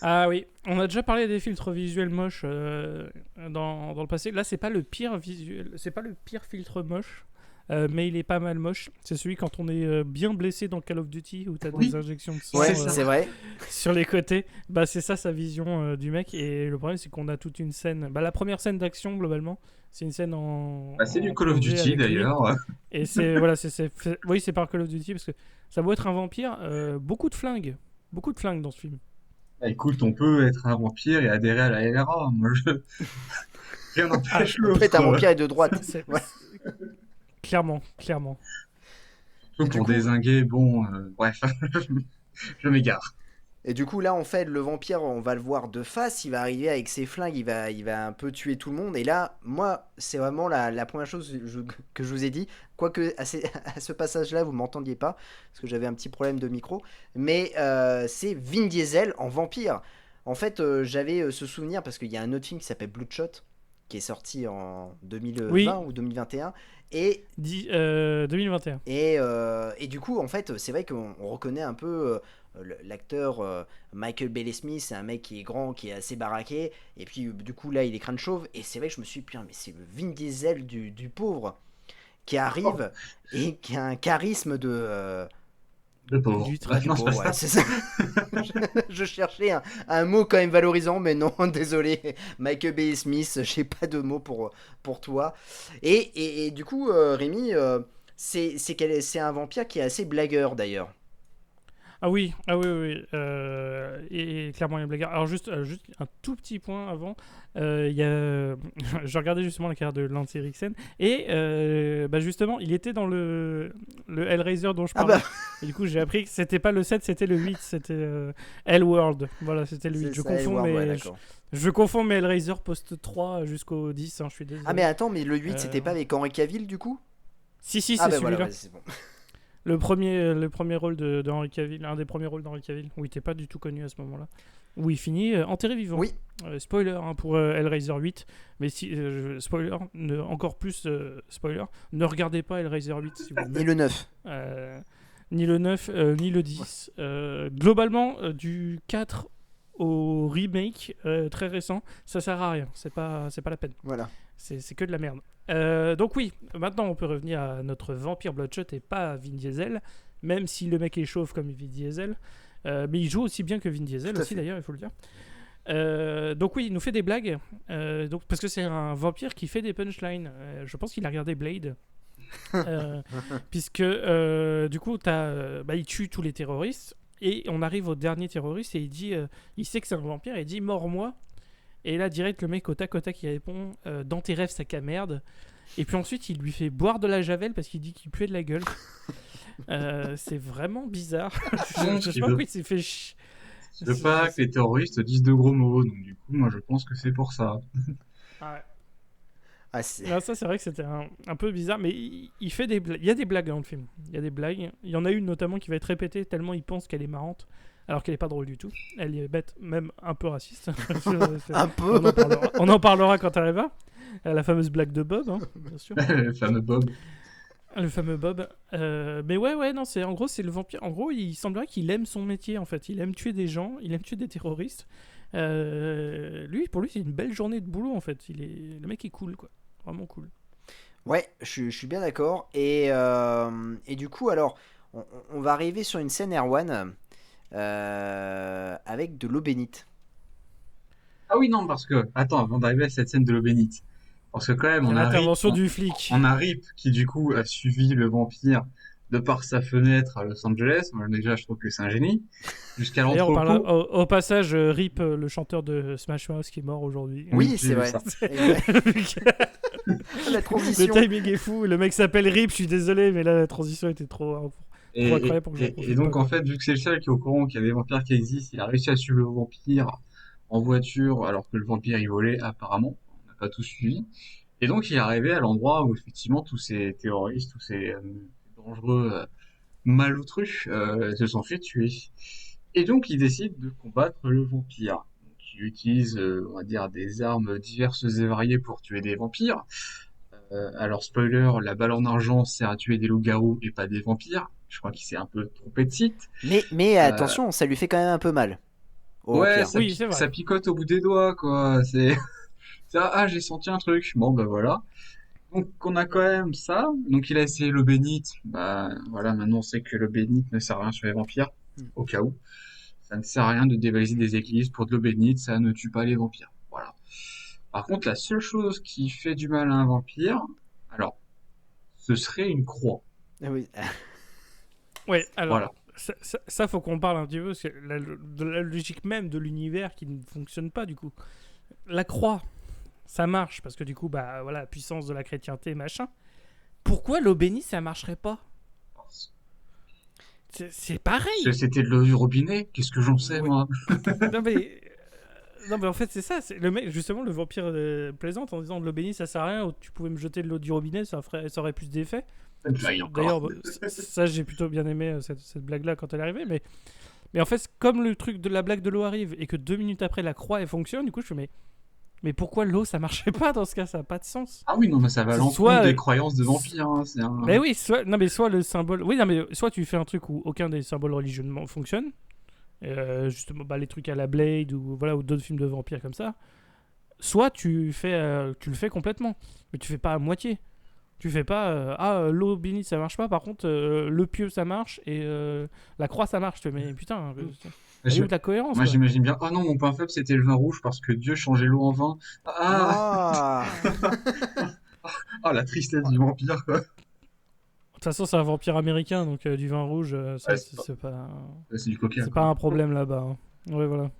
Ah oui, on a déjà parlé des filtres visuels moches dans le passé. Là, c'est pas le pire visuel, c'est pas le pire filtre moche, mais il est pas mal moche. C'est celui quand on est bien blessé dans Call of Duty où t'as Oui, des injections de sang Ouais, c'est ça. c'est vrai. sur les côtés. Bah c'est ça sa vision du mec. Et le problème c'est qu'on a toute une scène. Bah la première scène d'action globalement, c'est une scène Bah, c'est du en Call of plongée Duty avec lui. d'ailleurs. Et c'est voilà, oui c'est par Call of Duty parce que ça doit être un vampire. Beaucoup de flingues dans ce film. Bah, écoute, on peut être un vampire et adhérer à la LRA. Rien Ah, n'empêche On peut être un l'autre. vampire et de droite. c'est- Ouais. clairement. Et Sauf du pour coup, dézinguer, bon, bref, je m'égare. Et du coup, là, en fait, le vampire, on va le voir de face. Il va arriver avec ses flingues, il va un peu tuer tout le monde. Et là, moi, c'est vraiment la première chose que je vous ai dit. Quoique, à ce passage-là, vous m'entendiez pas, parce que j'avais un petit problème de micro. Mais c'est Vin Diesel en vampire. En fait, j'avais ce souvenir, parce qu'il y a un autre film qui s'appelle Bloodshot, qui est sorti en 2020 Oui, ou 2021. Et 2021. et du coup, en fait, c'est vrai qu'on reconnaît un peu l'acteur Michael Bailey Smith. C'est un mec qui est grand, qui est assez baraqué. Et puis, du coup, là, il est crâne chauve. Et c'est vrai que je me suis dit, putain, mais c'est le Vin Diesel du pauvre qui Oh, arrive et qui a un charisme De pauvre. Du très Non, Du c'est pauvre, pas ouais, ça. c'est ça. Je cherchais un mot quand même valorisant, mais non, désolé. Michael Bay Smith, j'ai pas de mot pour toi. Et du coup, Rémi, c'est un vampire qui est assez blagueur d'ailleurs. Ah oui, ah oui, oui, oui. Et clairement, il y a blagueur. Alors, juste un tout petit point avant. Il y a... Je regardais justement la carrière de Lance Henriksen. Et bah justement, il était dans le Hellraiser dont je Ah parlais. bah, Et du coup, j'ai appris que c'était pas le 7, c'était le 8. C'était Hellworld. Voilà, c'était le 8. c'est ça, Edward, ouais, d'accord. Je confonds mes Hellraiser post 3 jusqu'au 10. Hein, je suis désolé. Ah mais attends, mais le 8, Euh, c'était pas avec Henry Cavill du coup? Si, Ah c'est bah voilà, celui-là. ouais, c'est bon. Le premier rôle de Henry Cavill, un des premiers rôles d'Henry Cavill, où il n'était pas du tout connu à ce moment-là. Où il finit enterré vivant. Oui, Spoiler hein, pour Hellraiser 8. Mais si, spoiler, encore plus spoiler, ne regardez pas Hellraiser 8 s'il vous ni plaît. le 9. Ni le 9, ni le 10. Globalement, du 4 au remake très récent, ça sert à rien. C'est pas la peine. Voilà. C'est que de la merde. Donc oui, maintenant on peut revenir à notre vampire Bloodshot et pas à Vin Diesel, même si le mec est chauve comme Vin Diesel. Mais il joue aussi bien que Vin Diesel Tout à aussi fait. d'ailleurs, il faut le dire. Donc oui, il nous fait des blagues, donc, parce que c'est un vampire qui fait des punchlines. Je pense qu'il a regardé Blade. Puisque du coup il tue tous les terroristes et on arrive au dernier terroriste et il dit il sait que c'est un vampire et il dit mors-moi. Et là, direct, le mec au tac il répond dans tes rêves, sac à merde. Et puis ensuite, il lui fait boire de la javel parce qu'il dit qu'il puait de la gueule. C'est vraiment bizarre. Je sais pas pourquoi il s'est fait Je veux pas que les terroristes disent de gros mots, donc du coup, moi je pense que c'est pour ça. Ouais. Ah, c'est... Non, ça, c'est vrai que c'était un peu bizarre, mais il fait des blagues. Il y a des blagues dans le film. Il y a des blagues. Il y en a une notamment qui va être répétée tellement il pense qu'elle est marrante, alors qu'elle est pas drôle du tout. Elle est bête, même un peu raciste. Un peu. On en parlera quand elle arrivera. La fameuse blague de Bob, hein, bien sûr. Le fameux Bob. Le fameux Bob. Mais ouais, non, en gros, c'est le vampire. En gros, il semblerait qu'il aime son métier, en fait. Il aime tuer des gens, il aime tuer des terroristes. Pour lui, c'est une belle journée de boulot, en fait. Le mec est cool, quoi. Vraiment cool. Ouais, je suis bien d'accord. Et du coup, alors, on va arriver sur une scène Erwan avec de l'eau bénite. Ah oui, non, parce que, attends, avant d'arriver à cette scène de l'eau bénite, parce que quand même, Il y a on a l'intervention du flic. on a Rip qui du coup a suivi le vampire de par sa fenêtre à Los Angeles. Moi déjà, je trouve que c'est un génie. Jusqu'à D'ailleurs, on parle l'entrepôt. au passage, Rip, le chanteur de Smash Mouth, qui est mort aujourd'hui. Oui, j'ai c'est vu vrai. ça. La Le transition. timing est fou. Le mec s'appelle Rip, je suis désolé, mais là, la transition était trop incroyable pour que j'en profite Et donc, pas, en quoi. fait, vu que c'est le seul qui est au courant qu'il y a des vampires qui existent, il a réussi à suivre le vampire en voiture, alors que le vampire il volait apparemment. On n'a pas tout suivi. Et donc, il est arrivé à l'endroit où effectivement tous ces terroristes, tous ces dangereux malotrus se sont fait tuer. Et donc, il décide de combattre le vampire. Donc, il utilise, on va dire, des armes diverses et variées pour tuer des vampires. Alors, spoiler, la balle en argent sert à tuer des loups-garous et pas des vampires. Je crois qu'il s'est un peu trompé de site. Mais Euh, attention, ça lui fait quand même un peu mal. Au ouais, vampire. Oui, c'est vrai. ça picote au bout des doigts, quoi. C'est ça. Ah, j'ai senti un truc. Bon, bah voilà. Donc, on a quand même ça. Donc, il a essayé l'eau bénite. Bah, voilà, maintenant on sait que l'eau bénite ne sert à rien sur les vampires, au cas où. Ça ne sert à rien de dévaliser des églises pour de l'eau bénite, ça ne tue pas les vampires. Voilà. Par contre, la seule chose qui fait du mal à un vampire, alors, ce serait une croix. Ah oui. Ouais, alors, Voilà. ça, faut qu'on parle un petit peu, parce que de la logique même de l'univers qui ne fonctionne pas, du coup. La croix, ça marche, parce que du coup, bah voilà, puissance de la chrétienté, machin. Pourquoi l'eau bénie, ça marcherait pas? C'est pareil. Parce que c'était de l'eau du robinet, qu'est-ce que j'en sais, Oui. moi? Non mais en fait c'est ça, le mec justement le vampire plaisante en disant de l'eau bénie ça sert à rien, tu pouvais me jeter de l'eau du robinet, ça aurait plus d'effet. Là, encore. D'ailleurs ça j'ai plutôt bien aimé cette blague là quand elle est arrivée, mais en fait comme le truc de la blague de l'eau arrive et que 2 minutes après la croix elle fonctionne, du coup je fais mais pourquoi l'eau ça marchait pas dans ce cas, ça a pas de sens. Ah oui, non, mais ça va à l'encontre Soit des croyances de vampires, hein, c'est un... Mais oui, soit le symbole. Oui, non, mais soit tu fais un truc où aucun des symboles religieux ne fonctionne. Justement, bah, les trucs à la Blade ou d'autres films de vampires comme ça. Soit tu le fais complètement, mais tu fais pas à moitié. Tu fais pas l'eau bénite ça marche pas, par contre le pieu ça marche et la croix ça marche. Tu fais, mais putain, elle est Je- où ta cohérence Moi, quoi. j'imagine bien. Oh non, mon point faible, c'était le vin rouge parce que Dieu changeait l'eau en vin. Ah, Ah. ah, la tristesse du vampire, quoi. De toute façon, c'est un vampire américain, donc du vin rouge, ça, Ouais, c'est pas, c'est du coca, c'est quoi. pas un problème là-bas. Hein. Ouais, voilà.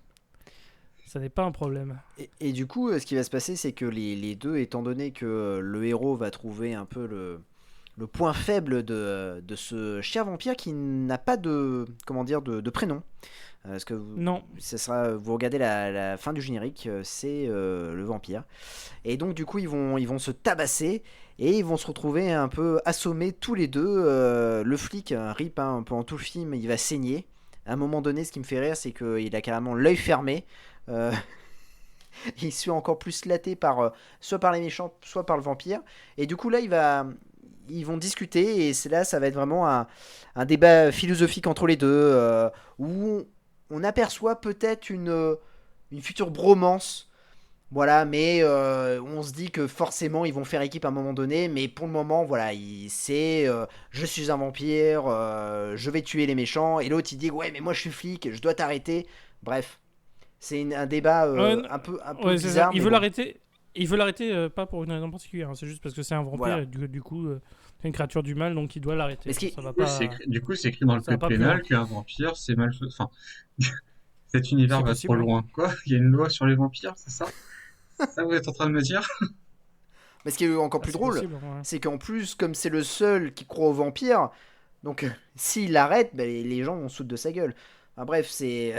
Ça n'est pas un problème. Et du coup, ce qui va se passer, c'est que les deux, étant donné que le héros va trouver un peu le point faible de ce cher vampire qui n'a pas de, comment dire, de prénom. Parce que Non. vous regardez la fin du générique, c'est le vampire. Et donc du coup ils vont se tabasser et ils vont se retrouver un peu assommés tous les deux. Le flic, un rip, hein, pendant tout le film, il va saigner. À un moment donné, ce qui me fait rire, c'est qu'il a carrément l'œil fermé. Euh, il se fait encore plus latter soit par les méchants, soit par le vampire. Et du coup là, ils vont discuter et c'est là, ça va être vraiment un débat philosophique entre les deux, où on aperçoit peut-être une future bromance. Voilà, mais on se dit que forcément ils vont faire équipe à un moment donné, mais pour le moment, voilà, c'est je suis un vampire, je vais tuer les méchants, et l'autre il dit ouais, mais moi je suis flic, je dois t'arrêter. Bref, c'est un débat Ouais, un peu ouais, c'est ça. bizarre, Il mais veut bon, l'arrêter. Il veut l'arrêter pas pour une raison particulière. Hein. C'est juste parce que c'est un vampire voilà. et du coup, c'est une créature du mal, donc il doit l'arrêter. Mais ce qui, Ça va Du coup, c'est pas. écrit, du coup, c'est écrit dans le Ça va code pas plus loin. pénal qu'un vampire, c'est mal fait. Enfin, cet univers C'est va trop possible. Hein. loin. Quoi? Il y a une loi sur les vampires, c'est ça? C'est ça que vous êtes en train de me dire? mais ce qui est encore Ah, plus c'est drôle, possible. Ouais. c'est qu'en plus, comme c'est le seul qui croit aux vampires, donc s'il l'arrête, ben, les gens vont se foutre de sa gueule. Enfin, bref, c'est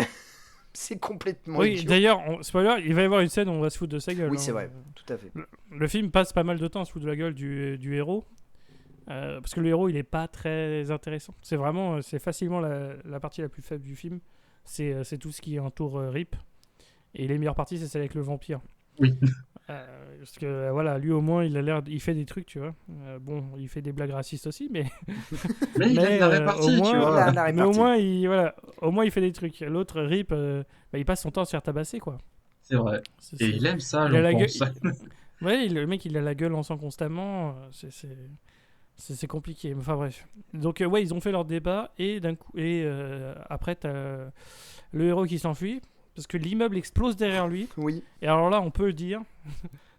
c'est complètement Oui, idiot. d'ailleurs, spoiler, il va y avoir une scène où on va se foutre de sa gueule. Oui, Hein. c'est vrai, tout à fait. Le film passe pas mal de temps à se foutre de la gueule du héros. Parce que le héros, il est pas très intéressant. C'est vraiment, c'est facilement la partie la plus faible du film. C'est tout ce qui entoure Rip. Et les meilleures parties, c'est celle avec le vampire. Oui. Parce que voilà, lui au moins, il fait des trucs, tu vois. Bon, il fait des blagues racistes aussi, mais Mais il a de la au répartie, tu moins, vois. La mais au répartie. moins, au moins, il fait des trucs. L'autre Rip, il passe son temps à se faire tabasser, quoi. C'est vrai. C'est- Et c'est- il aime ça, il a je la gueule. pense. Ouais, le mec, il a la gueule en sang constamment. C'est compliqué. Enfin bref. Donc ouais, ils ont fait leur débat et d'un coup après t'as le héros qui s'enfuit parce que l'immeuble explose derrière lui. Oui. Et alors là, on peut dire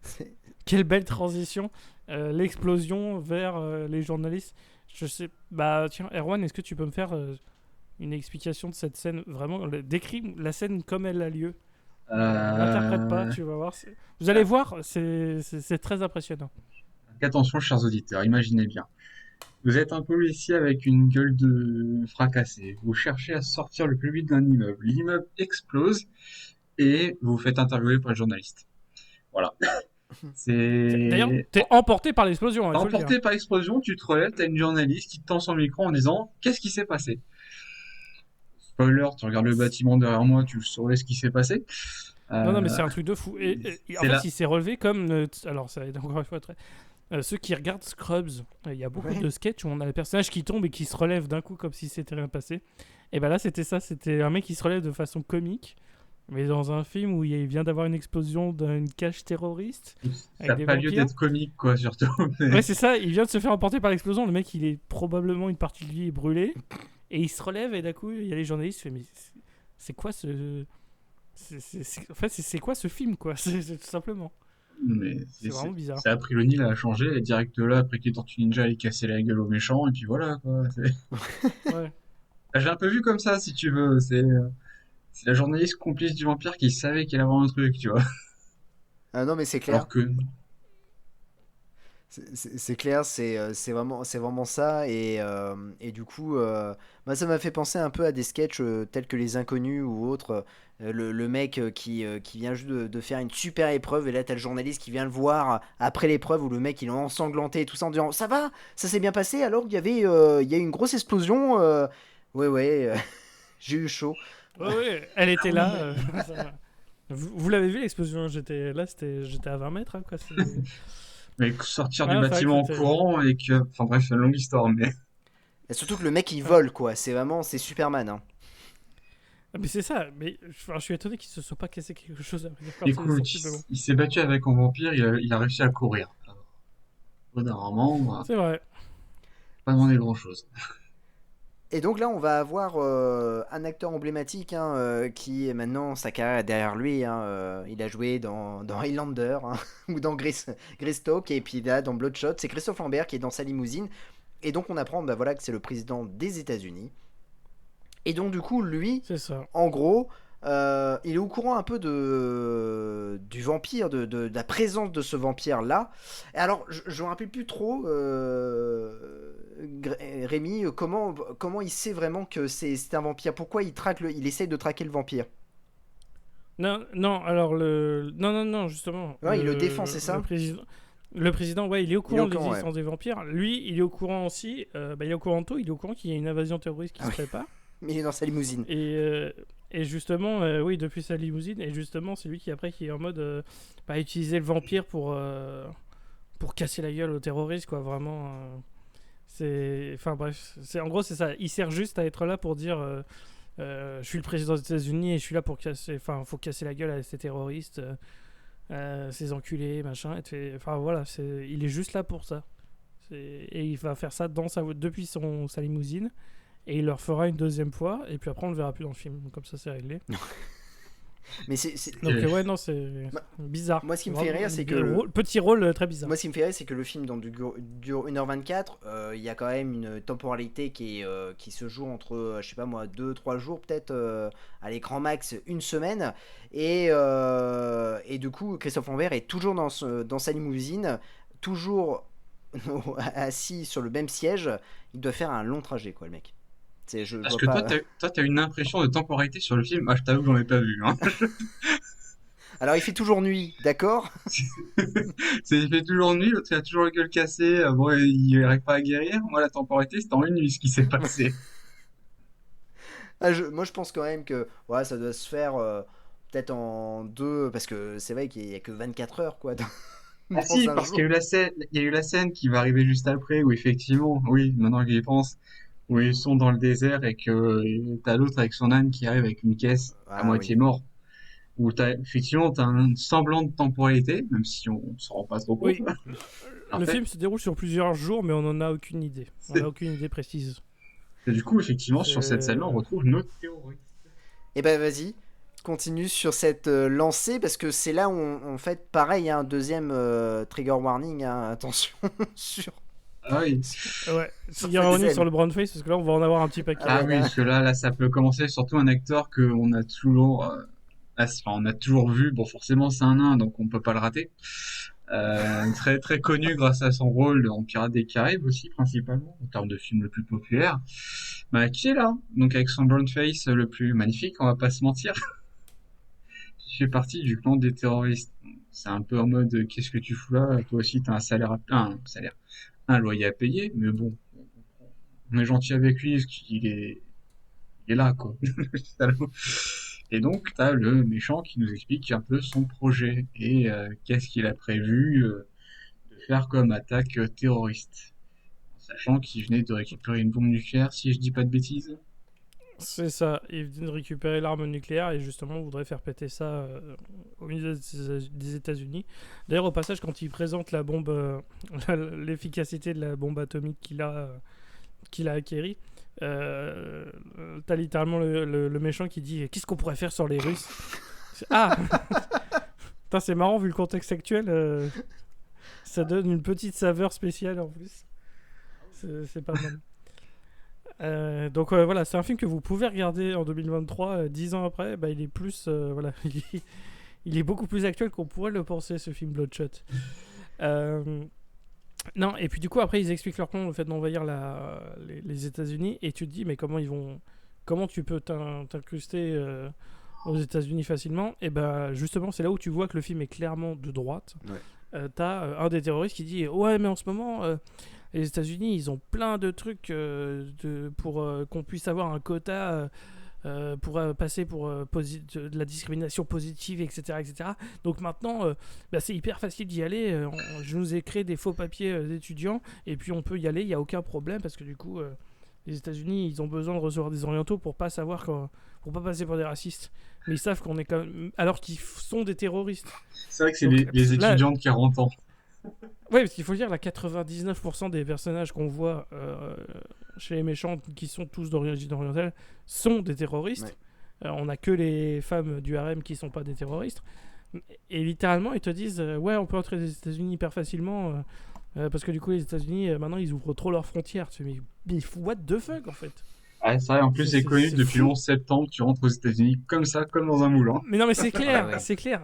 C'est- quelle belle transition, l'explosion vers les journalistes. Je sais. Bah tiens, Erwan, est-ce que tu peux me faire une explication de cette scène vraiment décris la scène comme elle a lieu. N'interprète pas, Euh... tu vas voir. Vous allez voir, c'est très impressionnant. Attention, chers auditeurs, imaginez bien. Vous êtes un policier avec une gueule de fracassé. Vous cherchez à sortir le plus vite d'un immeuble. L'immeuble explose et vous vous faites interviewer par le journaliste. Voilà. D'ailleurs, C'est t'es emporté par l'explosion, il faut le dire. emporté par l'explosion, tu te relèves, t'as une journaliste qui te tend son micro en disant qu'est-ce qui s'est passé? Spoiler, tu regardes le bâtiment derrière moi, tu saurais ce qui s'est passé. Non, mais Euh, c'est un truc de fou. Et en c'est fait, là. il s'est relevé comme. Alors, ça va être encore une fois très. Ceux qui regardent Scrubs, il y a beaucoup Ouais. de sketchs où on a le personnage qui tombe et qui se relève d'un coup comme si c'était rien passé. Et ben là, c'était ça. C'était un mec qui se relève de façon comique. Mais dans un film où il vient d'avoir une explosion d'une cache terroriste Ça avec n'a des pas lieu vampires. d'être comique, quoi, surtout. Ouais, c'est ça. Il vient de se faire emporter par l'explosion. Le mec, il est probablement une partie de lui est brûlée. Et il se relève et d'un coup, il y a les journalistes qui font, mais c'est quoi ce. En fait, c'est quoi ce film, quoi? C'est tout simplement. Mais C'est vraiment bizarre. ça a pris le Nil à changer, et direct là, après que les Tortues Ninja allaient casser la gueule aux méchants, et puis voilà, quoi. Ouais. J'ai un peu vu comme ça, si tu veux. C'est la journaliste complice du vampire qui savait qu'elle avait un truc, tu vois. Ah non, mais c'est clair. Alors que, C'est clair, c'est vraiment ça. Et du coup, moi, ça m'a fait penser un peu à des sketchs tels que Les Inconnus ou autres. Le mec qui vient juste de faire une super épreuve, et là, t'as le journaliste qui vient le voir après l'épreuve où le mec il est ensanglanté et tout ça en disant ça va, ça s'est bien passé alors il y a eu une grosse explosion. Ouais, ouais, j'ai eu chaud. Ouais, elle était Ah là. oui. Ça va. Vous l'avez vu l'explosion? J'étais là, j'étais à 20 mètres, hein, quoi. mais sortir Ouais, du c'est vrai que bâtiment en c'était. courant et que, enfin bref, c'est une longue histoire, mais Et surtout que le mec il Ouais. vole quoi. C'est Superman. Hein. Ah, mais c'est ça. Mais je suis étonné qu'ils se soient pas cassé quelque chose à venir quand c'est écoute, sorti de long. il s'est battu avec un vampire, il a réussi à courir. Au bout d'un moment, on va C'est vrai. pas demander grand-chose. Et donc là, on va avoir un acteur emblématique hein, qui est maintenant sa carrière est derrière lui. Hein, il a joué dans Highlander hein, ou dans Greystoke et puis là dans Bloodshot. C'est Christophe Lambert qui est dans sa limousine. Et donc on apprend bah, voilà, que c'est le président des États-Unis. Et donc du coup, lui, C'est ça. en gros, il est au courant un peu du vampire, de la présence de ce vampire-là. Et alors, je me rappelle plus trop, Rémi, comment il sait vraiment que c'est un vampire. Pourquoi il essaye de traquer le vampire. Non, non, non, justement. Ouais, il le défend, c'est ça Le président, ouais, il est au courant de courant, l'existence des vampires. Lui, il est au courant aussi, il est au courant de tout, il est au courant qu'il y a une invasion terroriste qui se prépare. Mais il est dans sa limousine. Et justement, oui, depuis sa limousine, et justement, c'est lui qui est en mode utiliser le vampire pour casser la gueule aux terroristes, quoi, vraiment. Enfin bref, en gros, c'est ça. Il sert juste à être là pour dire je suis le président des États-Unis et je suis là pour faut casser la gueule à ces terroristes, ces enculés, machin. Enfin voilà, il est juste là pour ça. Et il va faire ça depuis sa limousine. Et il leur fera une deuxième fois, et puis après on le verra plus dans le film. Comme ça, c'est réglé. Mais Donc ouais, non, c'est bizarre. Moi, ce qui me fait rire, c'est que petit rôle très bizarre. Moi, ce qui me fait rire, c'est que le film donc, dure 1h24. Il y a quand même une temporalité qui se joue entre, je sais pas moi, 2-3 jours, peut-être, à l'écran max, une semaine. Et du coup, Christophe Lambert est toujours dans sa limousine, toujours assis sur le même siège. Il doit faire un long trajet, quoi, le mec. Parce que toi, t'as une impression de temporalité sur le film. Ah, je t'avoue que j'en ai pas vu. Hein. Alors, il fait toujours nuit, d'accord. Il fait toujours nuit, l'autre il a toujours la gueule cassée. Bon, il n'arrive pas à guérir. Moi, la temporalité, c'était en une nuit ce qui s'est passé. Moi, je pense quand même que ouais, ça doit se faire peut-être en deux, parce que c'est vrai qu'il n'y a que 24 heures, quoi. Ah si, parce qu'il y a eu la scène qui va arriver juste après, où effectivement, oui, maintenant que j'y pense, où ils sont dans le désert et que t'as l'autre avec son âne qui arrive avec une caisse à moitié mort. Où effectivement, t'as un semblant de temporalité, même si on s'en rend pas trop compte. Oui. Le film se déroule sur plusieurs jours, mais on n'en a aucune idée. On n'a aucune idée précise. Et du coup, effectivement, sur cette scène-là, on retrouve notre théorie. Et ben vas-y, continue sur cette lancée, parce que c'est là où on fait pareil, un deuxième trigger warning, hein, attention sur... Ah oui. Ouais, il y a revenir sur le brown face, parce que là, on va en avoir un petit paquet. Ah oui, parce que là, ça peut commencer, surtout un acteur qu'on a toujours... on a toujours vu, bon forcément c'est un nain donc on peut pas le rater. Très très connu grâce à son rôle en Pirates des Caraïbes aussi principalement, en termes de film le plus populaire. Qui est là, donc avec son brown face le plus magnifique, on va pas se mentir. Qui fait partie du clan des terroristes. C'est un peu en mode qu'est-ce que tu fous là, toi aussi t'as un loyer à payer, mais bon, on est gentil avec lui parce qu'il est là quoi. Et donc, tu as le méchant qui nous explique un peu son projet et qu'est-ce qu'il a prévu de faire comme attaque terroriste. Sachant qu'il venait de récupérer une bombe nucléaire, si je dis pas de bêtises. C'est ça, il venait de récupérer l'arme nucléaire et justement on voudrait faire péter ça au milieu des États-Unis. D'ailleurs, au passage, quand il présente la bombe, l'efficacité de la bombe atomique qu'il a acquérie, t'as littéralement le méchant qui dit qu'est-ce qu'on pourrait faire sur les Russes. Ah putain, c'est marrant vu le contexte actuel, ça donne une petite saveur spéciale en plus, c'est pas mal. Donc voilà, c'est un film que vous pouvez regarder en 2023, 10 ans après. Il est plus voilà, il est beaucoup plus actuel qu'on pourrait le penser, ce film Bloodshot. Non, et puis du coup après ils expliquent leur plan, le fait d'envahir les États-Unis, et tu te dis mais comment tu peux t'incruster aux États-Unis facilement. Et justement c'est là où tu vois que le film est clairement de droite. Ouais. T'as un des terroristes qui dit ouais mais en ce moment les États-Unis ils ont plein de trucs pour qu'on puisse avoir un quota pour passer pour de la discrimination positive, etc. etc. Donc maintenant, c'est hyper facile d'y aller. Je nous ai créé des faux papiers d'étudiants et puis on peut y aller, il n'y a aucun problème parce que du coup, les États-Unis, ils ont besoin de recevoir des orientaux pour pas savoir pour pas passer pour des racistes. Mais ils savent qu'on est quand même... Alors qu'ils sont des terroristes. C'est vrai que c'est les étudiants de 40 ans. Ouais, parce qu'il faut le dire, là, 99% des personnages qu'on voit chez les méchants, qui sont tous d'origine orientale, sont des terroristes. Ouais. On a que les femmes du harem qui sont pas des terroristes. Et littéralement, ils te disent ouais, on peut entrer aux États-Unis hyper facilement parce que du coup, les États-Unis, maintenant, ils ouvrent trop leurs frontières. Tu fais, mais what the fuck en fait? Ah, c'est vrai, en plus, c'est connu C'est depuis le fou. 11 septembre, tu rentres aux États-Unis comme ça, comme dans un moule. Hein. Mais non, mais c'est clair, Ouais. c'est clair.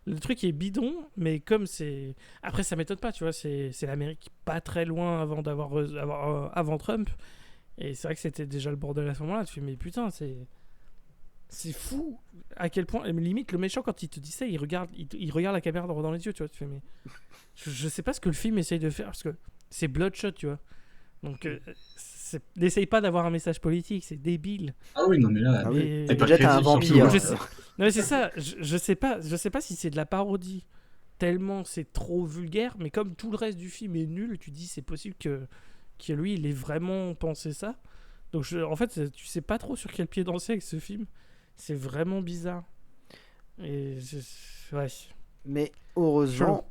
Le truc est bidon, mais comme c'est. Après, ça m'étonne pas, tu vois, c'est l'Amérique pas très loin avant Trump. Et c'est vrai que c'était déjà le bordel à ce moment-là. Tu fais, mais putain, c'est fou à quel point. Mais limite, le méchant, quand il te dit ça, il regarde la caméra dans les yeux, tu vois. Tu fais, mais. Je sais pas ce que le film essaye de faire, parce que c'est Bloodshot, tu vois. Donc, n'essaye pas d'avoir un message politique, c'est débile. Ah oui, non, mais là, Ah oui. Et- c'est pas Déjà, t'as un crédible, surtout. vampire. Je sais- Non mais c'est ça, je sais pas si c'est de la parodie, tellement c'est trop vulgaire, mais comme tout le reste du film est nul, tu dis c'est possible que lui il ait vraiment pensé ça. Donc en fait, tu sais pas trop sur quel pied danser avec ce film, c'est vraiment bizarre. Et ouais. Mais heureusement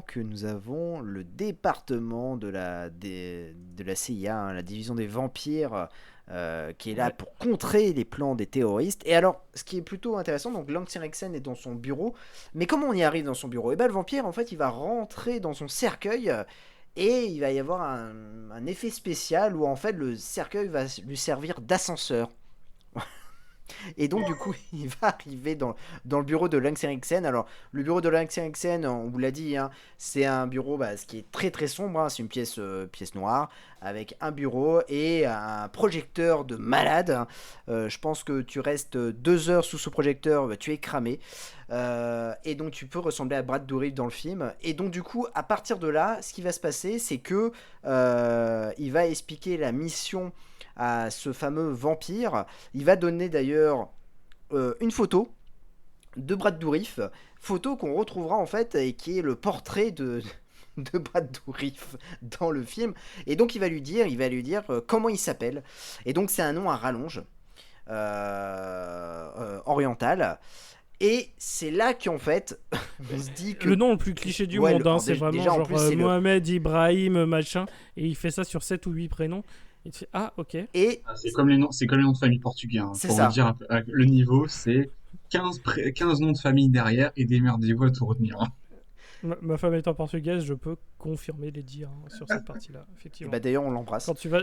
que nous avons le département de la CIA, hein, la division des vampires, qui est là Ouais. pour contrer les plans des terroristes. Et alors, ce qui est plutôt intéressant, donc Lance Henriksen est dans son bureau. Mais comment on y arrive dans son bureau? Et bien, le vampire, en fait, il va rentrer dans son cercueil. Et il va y avoir un effet spécial où en fait le cercueil va lui servir d'ascenseur. Et donc, du coup, il va arriver dans le bureau de Lance Henriksen. Alors, le bureau de Lance Henriksen, on vous l'a dit, hein, c'est un bureau ce qui est très très sombre. Hein, c'est une pièce noire avec un bureau et un projecteur de malade. Je pense que tu restes 2 heures sous ce projecteur, tu es cramé. Et donc, tu peux ressembler à Brad Dourif dans le film. Et donc, du coup, à partir de là, ce qui va se passer, c'est que il va expliquer la mission à ce fameux vampire. Il va donner d'ailleurs une photo de Brad Dourif, photo qu'on retrouvera en fait et qui est le portrait de Brad Dourif dans le film. Et donc il va lui dire comment il s'appelle. Et donc c'est un nom à rallonge oriental. Et c'est là qu'en fait on se dit que Le nom le plus cliché du Ouais, monde, hein, alors, c'est vraiment déjà, en genre plus, c'est le- Mohamed Ibrahim machin, et il fait ça sur 7 ou 8 prénoms. Et tu fais ah ok. et Ah, c'est comme les noms, c'est comme les noms de famille portugais. Hein. c'est Pour vous ça. dire un peu, le niveau, c'est 15 noms de famille derrière et démerdez-vous à tout retenir. Hein. Ma femme étant portugaise, je peux confirmer les dires hein, sur cette partie-là, Et effectivement. bah d'ailleurs on l'embrasse. Quand tu vas.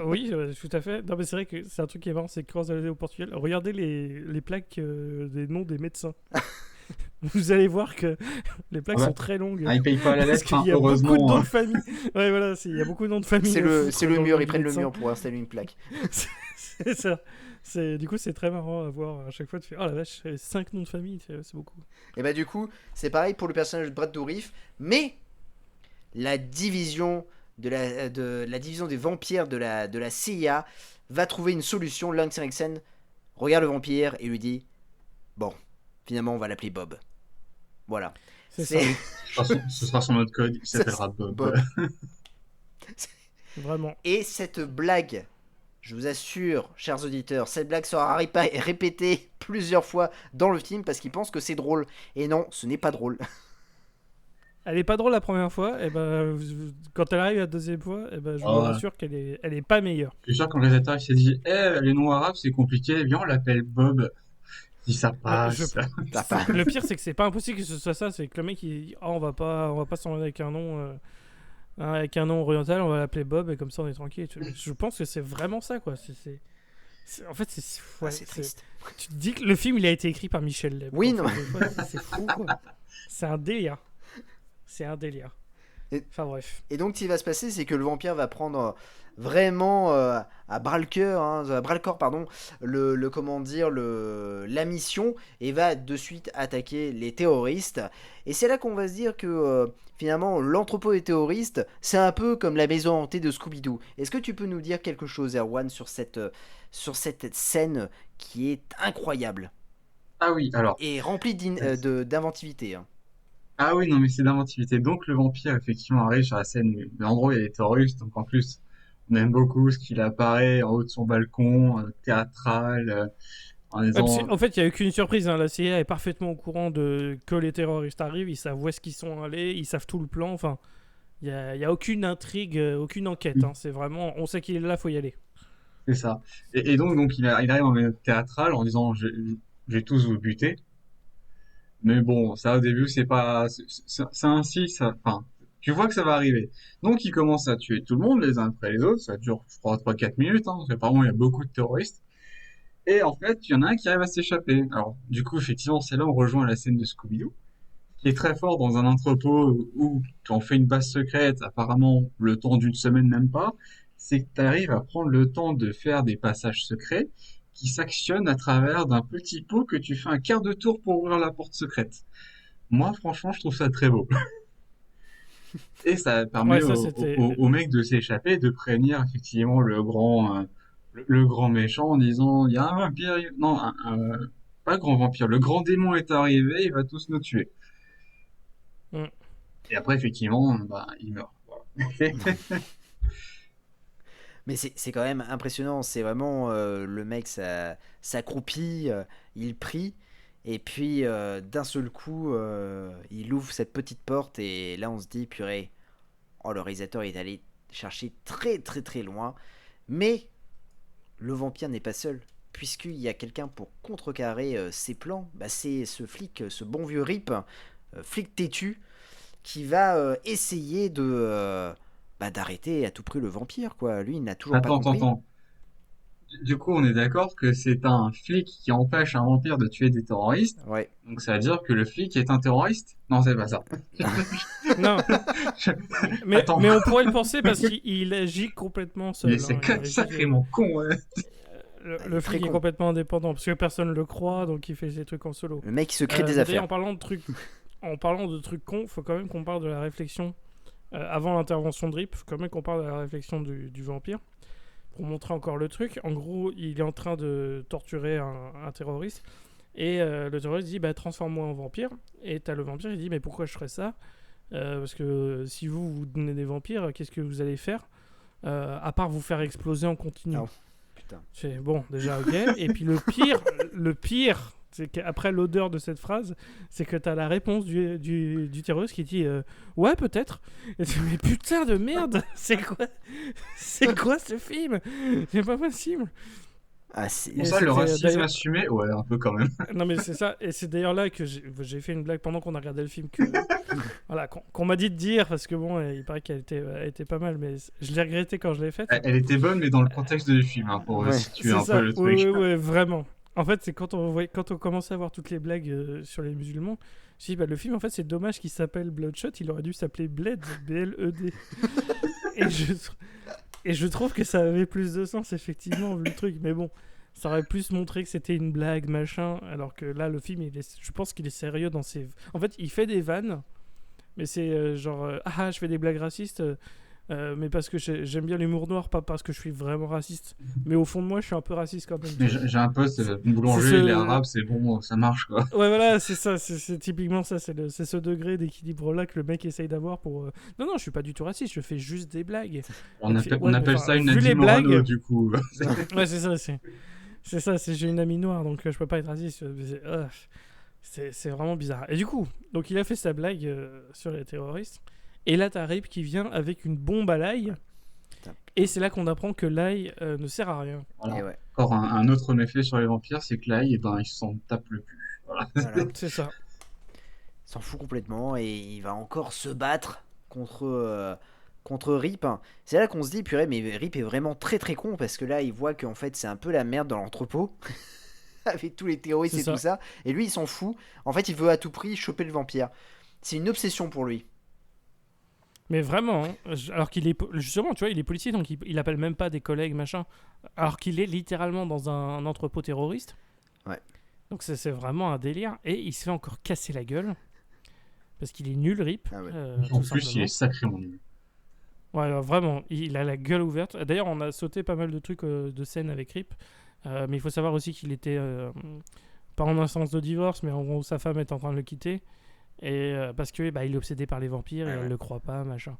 Oui, tout à fait. Non, mais c'est vrai que c'est un truc qui est marrant, c'est que quand vous allez au Portugal, regardez les plaques des noms des médecins. Vous allez voir que les plaques Ah ouais. sont très longues. Ah, ils payent pas à la Parce lettre, qu'il hein, y a beaucoup de heureusement. noms Hein. de famille. Ouais, voilà, il y a beaucoup de noms de famille. C'est à le, foutre c'est le dans mur, nom ils du prennent le médecin. mur pour installer une plaque. C'est ça. Du coup, c'est très marrant à voir. À chaque fois, tu fais oh la vache, 5 noms de famille, c'est beaucoup. Et bah du coup, c'est pareil pour le personnage de Brad Dourif, mais la division de la division des vampires de la CIA va trouver une solution. Lance Henriksen regarde le vampire et lui dit bon, finalement on va l'appeler Bob. Voilà. C'est ça, Ce sera son autre code, il s'appellera Bob. Bob. vraiment. Et cette blague, je vous assure, chers auditeurs, cette blague sera répétée plusieurs fois dans le film parce qu'ils pensent que c'est drôle. Et non, ce n'est pas drôle. Elle est pas drôle la première fois, et ben quand elle arrive la deuxième fois, et ben je Ah vous ouais. rassure qu'elle est pas meilleure. Je suis sûr quand le réalisateur il s'est dit, les noms arabes c'est compliqué, viens on l'appelle Bob. Si ça passe. T'as pas- Le pire, c'est que c'est pas impossible que ce soit ça. C'est que le mec, il dit on va pas s'en avec un nom, avec un nom oriental, on va l'appeler Bob et comme ça on est tranquille. Je pense que c'est vraiment ça, quoi. En fait, ouais, c'est triste. Tu te dis que le film, il a été écrit par Michel Leb. Oui, En non. fait, des fois, c'est fou, quoi. C'est un délire. C'est un délire. Et- Enfin bref. Et donc, ce qui va se passer, c'est que le vampire va prendre vraiment à bras le cœur, à bras le corps, pardon, comment dire, la mission et va de suite attaquer les terroristes. Et c'est là qu'on va se dire que finalement, l'entrepôt des terroristes, c'est un peu comme la maison hantée de Scooby-Doo. Est-ce que tu peux nous dire quelque chose, Erwan, sur cette scène qui est incroyable Ah oui, alors. et remplie d'inventivité, hein. Ah oui, non mais c'est d'inventivité. Donc le vampire effectivement arrive sur la scène, l'endroit où il y a des terroristes. Donc en plus, on aime beaucoup ce qu'il apparaît en haut de son balcon, théâtral, en disant En fait, il n'y a aucune surprise. Hein. La CIA est parfaitement au courant que les terroristes arrivent. Ils savent où est-ce qu'ils sont allés. Ils savent tout le plan. Enfin, il n'y a aucune intrigue, aucune enquête. Hein. C'est vraiment, on sait qu'il est là, faut y aller. c'est ça. Et donc il arrive en mode théâtral en disant je vais tous vous buter. Mais bon, ça au début c'est pas, c'est ainsi, ça, enfin, tu vois que ça va arriver. Donc il commence à tuer tout le monde les uns après les autres. Ça dure, je crois, 3-4 minutes, hein, parce qu'apparemment il y a beaucoup de terroristes. Et en fait, il y en a un qui arrive à s'échapper. Alors, du coup, effectivement, c'est là où on rejoint la scène de Scooby-Doo, qui est très fort dans un entrepôt où tu en fais une base secrète, apparemment le temps d'une semaine même pas, c'est que tu arrives à prendre le temps de faire des passages secrets qui s'actionnent à travers d'un petit pot que tu fais un quart de tour pour ouvrir la porte secrète. Moi, franchement, je trouve ça très beau. Et ça permet Ouais, ça c'était. au mec de s'échapper, de prévenir effectivement le grand méchant en disant, il y a un vampire, non, pas grand vampire, le grand démon est arrivé, il va tous nous tuer. Mm. Et après, effectivement, bah, il meurt. Voilà. Mais c'est quand même impressionnant. C'est vraiment le mec s'accroupit, il prie, et puis d'un seul coup, il ouvre cette petite porte, et là on se dit, purée, oh, le réalisateur est allé chercher très très très loin. Mais le vampire n'est pas seul, puisqu'il y a quelqu'un pour contrecarrer ses plans. Bah, c'est ce flic, ce bon vieux Rip, flic têtu, qui va essayer d'arrêter à tout prix le vampire, quoi. Lui, il n'a toujours pas Attends, attends, compris. attends. Du coup, on est d'accord que c'est un flic qui empêche un vampire de tuer des terroristes. Ouais. Donc ça veut dire que le flic est un terroriste? Non, c'est pas ça. Non, Je- mais Attends, on pourrait le penser parce qu'il agit complètement seul. c'est Hein. quand même sacrément con, ouais. Le, Ah, il le est très flic est con. complètement indépendant parce que personne le croit, donc il fait ses trucs en solo. Le mec, il se crée des D'ailleurs, affaires. en parlant de trucs cons, faut quand même qu'on parle de la réflexion avant l'intervention de Rip. Faut quand même qu'on parle de la réflexion du vampire pour montrer encore le truc. En gros, il est en train de torturer un terroriste et le terroriste dit bah transforme-moi en vampire. Et t'as le vampire, il dit mais pourquoi je ferais ça parce que si vous donnez des vampires, qu'est-ce que vous allez faire à part vous faire exploser en continu. Ah, putain. C'est bon, déjà ok. Et puis le pire, c'est qu'après l'odeur de cette phrase, c'est que t'as la réponse du terroriste qui dit ouais peut-être. Et tu dis mais putain de merde, c'est quoi ce film? C'est pas possible. Ah, c'est... Pour Et ça, le c'était, racisme d'ailleurs- assumé, ouais, un peu quand même. Non mais c'est ça, et c'est d'ailleurs là que j'ai fait une blague pendant qu'on a regardé le film que voilà qu'on m'a dit de dire parce que bon il paraît elle était pas mal, mais je l'ai regretté quand je l'ai faite. Elle était bonne, mais dans le contexte du film, hein, pour Ouais, situer C'est un ça, peu le truc. ouais, vraiment. En fait, c'est quand on commençait à voir toutes les blagues sur les musulmans, je me suis dit, bah, le film, en fait, c'est dommage qu'il s'appelle Bloodshot, il aurait dû s'appeler Bled, B-L-E-D. et, je, et je trouve que ça avait plus de sens, effectivement, vu le truc. Mais bon, ça aurait plus montré que c'était une blague, machin, alors que là, le film, je pense qu'il est sérieux dans ses... En fait, il fait des vannes, mais c'est ah, je fais des blagues racistes, mais parce que j'aime bien l'humour noir, pas parce que je suis vraiment raciste. Mais au fond de moi, je suis un peu raciste quand même. Mais j'ai un pote, une boulanger, C'est il est arabe, c'est bon, ça marche, quoi. Ouais, voilà, c'est ça, c'est typiquement ça, c'est ce degré d'équilibre-là que le mec essaye d'avoir pour... Non, non, je suis pas du tout raciste, je fais juste des blagues. On Et puis, appelle, ouais, on appelle enfin, ça une vu les Nadine Morano, blagues- du coup. Ouais, c'est ça, j'ai une amie noire, donc je peux pas être raciste. C'est vraiment bizarre. Et du coup, donc il a fait sa blague sur les terroristes, et là t'as Rip qui vient avec une bombe à l'ail, Putain. et c'est là qu'on apprend que l'ail ne sert à rien. Voilà. Et ouais, Encore un autre méfait sur les vampires, c'est que là, eh ben, ils s'en tapent le cul. Voilà. voilà. C'est ça. Il s'en fout complètement, et il va encore se battre contre Rip. C'est là qu'on se dit, purée, mais Rip est vraiment très très con, parce que là, il voit qu'en fait, c'est un peu la merde dans l'entrepôt. Avec tous les terroristes C'est et ça. tout ça. Et lui, il s'en fout. En fait, il veut à tout prix choper le vampire. C'est une obsession pour lui. Mais vraiment, hein, alors qu'il est justement, tu vois, il est policier, donc il appelle même pas des collègues, machin, alors qu'il est littéralement dans un entrepôt terroriste. Ouais. Donc c'est vraiment un délire, et il se fait encore casser la gueule parce qu'il est nul, Rip. Ah ouais. En Tout plus, il simplement. est sacrément nul. Ouais, alors, vraiment, il a la gueule ouverte. D'ailleurs, on a sauté pas mal de trucs de scènes avec Rip, mais il faut savoir aussi qu'il était pas en instance de divorce, mais en gros, sa femme est en train de le quitter. Et parce que bah, il est obsédé par les vampires et Ouais, elle ouais. le croit pas, machin.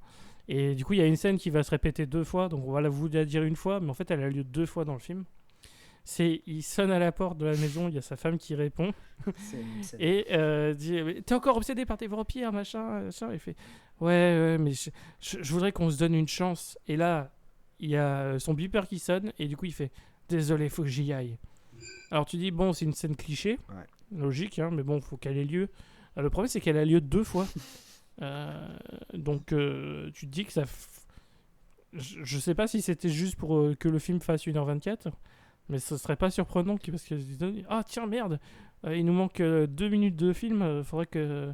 Et du coup, il y a une scène qui va se répéter 2 fois, donc on va vous la dire une fois, mais en fait, elle a lieu 2 fois dans le film. il sonne à la porte de la maison, il y a sa femme qui répond C'est une scène. et dit mais t'es encore obsédé par tes vampires machin. Il fait ouais mais je voudrais qu'on se donne une chance. Et là il y a son beeper qui sonne et du coup il fait désolé, faut que j'y aille. Alors tu dis bon, c'est une scène cliché, logique hein, mais bon, faut qu'elle ait lieu. Le problème c'est qu'elle a lieu 2 fois. Donc tu te dis que je sais pas si c'était juste pour que le film fasse 1h24, mais ce serait pas surprenant parce que ah tiens merde, il nous manque 2 minutes de film, faudrait que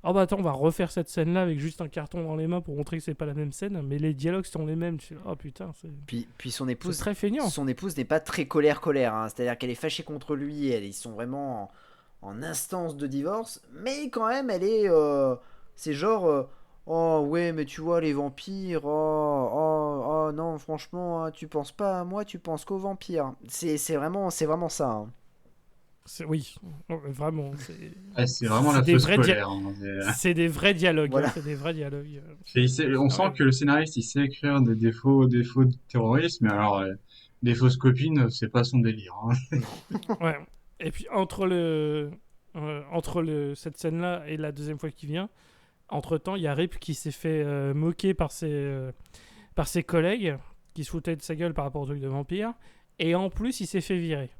ah bah attends, on va refaire cette scène là avec juste un carton dans les mains pour montrer que c'est pas la même scène, mais les dialogues sont les mêmes. Oh putain, Puis son c'est épouse, très feignant. son épouse n'est pas très colère, hein. C'est-à-dire qu'elle est fâchée contre lui, ils sont vraiment en instance de divorce, mais quand même, elle est, c'est genre, oh ouais, mais tu vois les vampires, oh non, franchement, hein, tu penses pas à moi, tu penses qu'aux vampires. C'est vraiment ça, hein. Oui, vraiment. C'est vraiment C'est la des fausse vrais colère. C'est des vrais dialogues. Voilà. Hein, c'est des vrais dialogues. On sent que le scénariste, il sait écrire des défauts de terrorisme, mais alors, des fausses copines, c'est pas son délire, hein. Ouais. Et puis entre cette scène-là et la deuxième fois qu'il vient, entre-temps, il y a Rip qui s'est fait moquer par ses collègues qui se foutaient de sa gueule par rapport au truc de vampire. Et en plus, il s'est fait virer.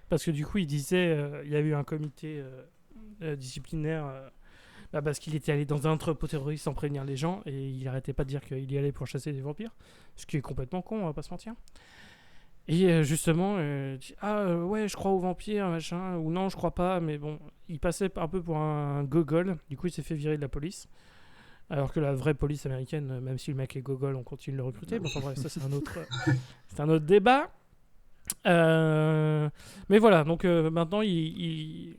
Parce que du coup, il disait, il y a eu un comité disciplinaire parce qu'il était allé dans un entrepôt terroriste sans prévenir les gens et il arrêtait pas de dire qu'il y allait pour chasser des vampires. Ce qui est complètement con, on va pas se mentir. Et justement, dit, ouais, je crois aux vampires, machin, ou non, je crois pas, mais bon, il passait un peu pour un gogol. Du coup, il s'est fait virer de la police. Alors que la vraie police américaine, même si le mec est gogol, on continue de le recruter. Bon, enfin bref, ça c'est un autre débat. Mais voilà, donc maintenant il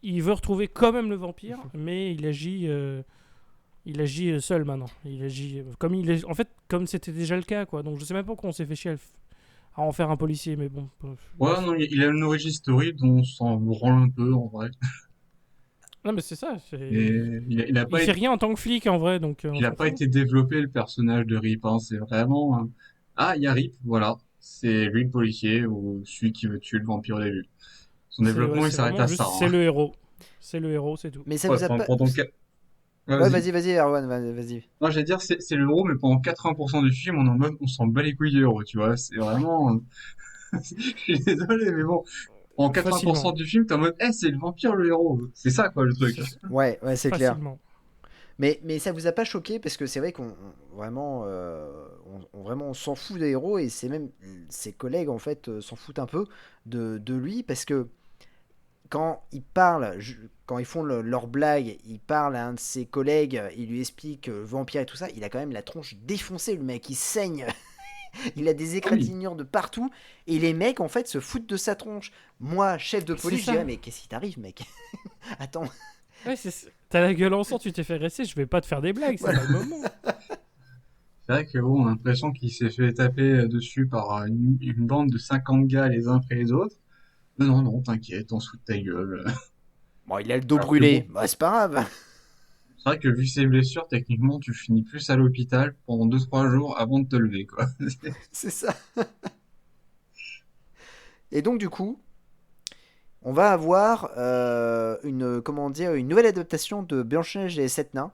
veut retrouver quand même le vampire, mais il agit seul maintenant. Il agit en fait comme c'était déjà le cas quoi. Donc je sais même pas pourquoi on s'est fait chier à en faire un policier, mais bon. Ouais, non, il a une origin story dont on s'en branle un peu, en vrai. Non mais c'est ça. Et il a Il pas fait été, rien en tant que flic en vrai, donc. il a pas été développé, le personnage de Rip, hein. C'est vraiment, il y a Rip, voilà. C'est lui le policier, ou celui qui veut tuer le vampire au début. Son développement, il C'est s'arrête vraiment à juste, ça, c'est hein. le héros. C'est le héros, c'est tout. Mais ça Ouais, vous a pas... pendant Ouais, Ouais, vas-y. vas-y, Erwan, vas-y. Non, j'allais dire, c'est le héros, mais pendant 80% du film, on est en mode, on s'en bat les couilles du héros, tu vois. C'est vraiment, je suis désolé, mais bon. En 80% Facilement. du film, t'es en mode, c'est le vampire, le héros. C'est ça, quoi, le truc. Ouais, c'est clair. Facilement. Mais ça vous a pas choqué parce que c'est vrai vraiment, vraiment on s'en fout des héros et c'est même ses collègues en fait s'en foutent un peu de lui parce que quand ils parlent, quand ils font leur blague, ils parlent à un de ses collègues, il lui explique vampire et tout ça, il a quand même la tronche défoncée, le mec, il saigne, il a des égratignures de partout et les mecs en fait se foutent de sa tronche. Moi, chef de police, je dirais mais qu'est-ce qui t'arrive mec? Attends. Ouais, t'as la gueule en sang, tu t'es fait rester, je vais pas te faire des blagues, c'est pas le moment. C'est vrai que bon, on a l'impression qu'il s'est fait taper dessus par une bande de 50 gars les uns après les autres. Non, t'inquiète, on se fout de ta gueule. Bon, il a le dos Alors que brûlé, bon, bah, c'est pas grave. c'est vrai que vu ses blessures, techniquement, tu finis plus à l'hôpital pendant 2-3 jours avant de te lever, quoi. C'est ça. Et donc du coup, on va avoir une nouvelle adaptation de Blanche-Neige et les 7 nains,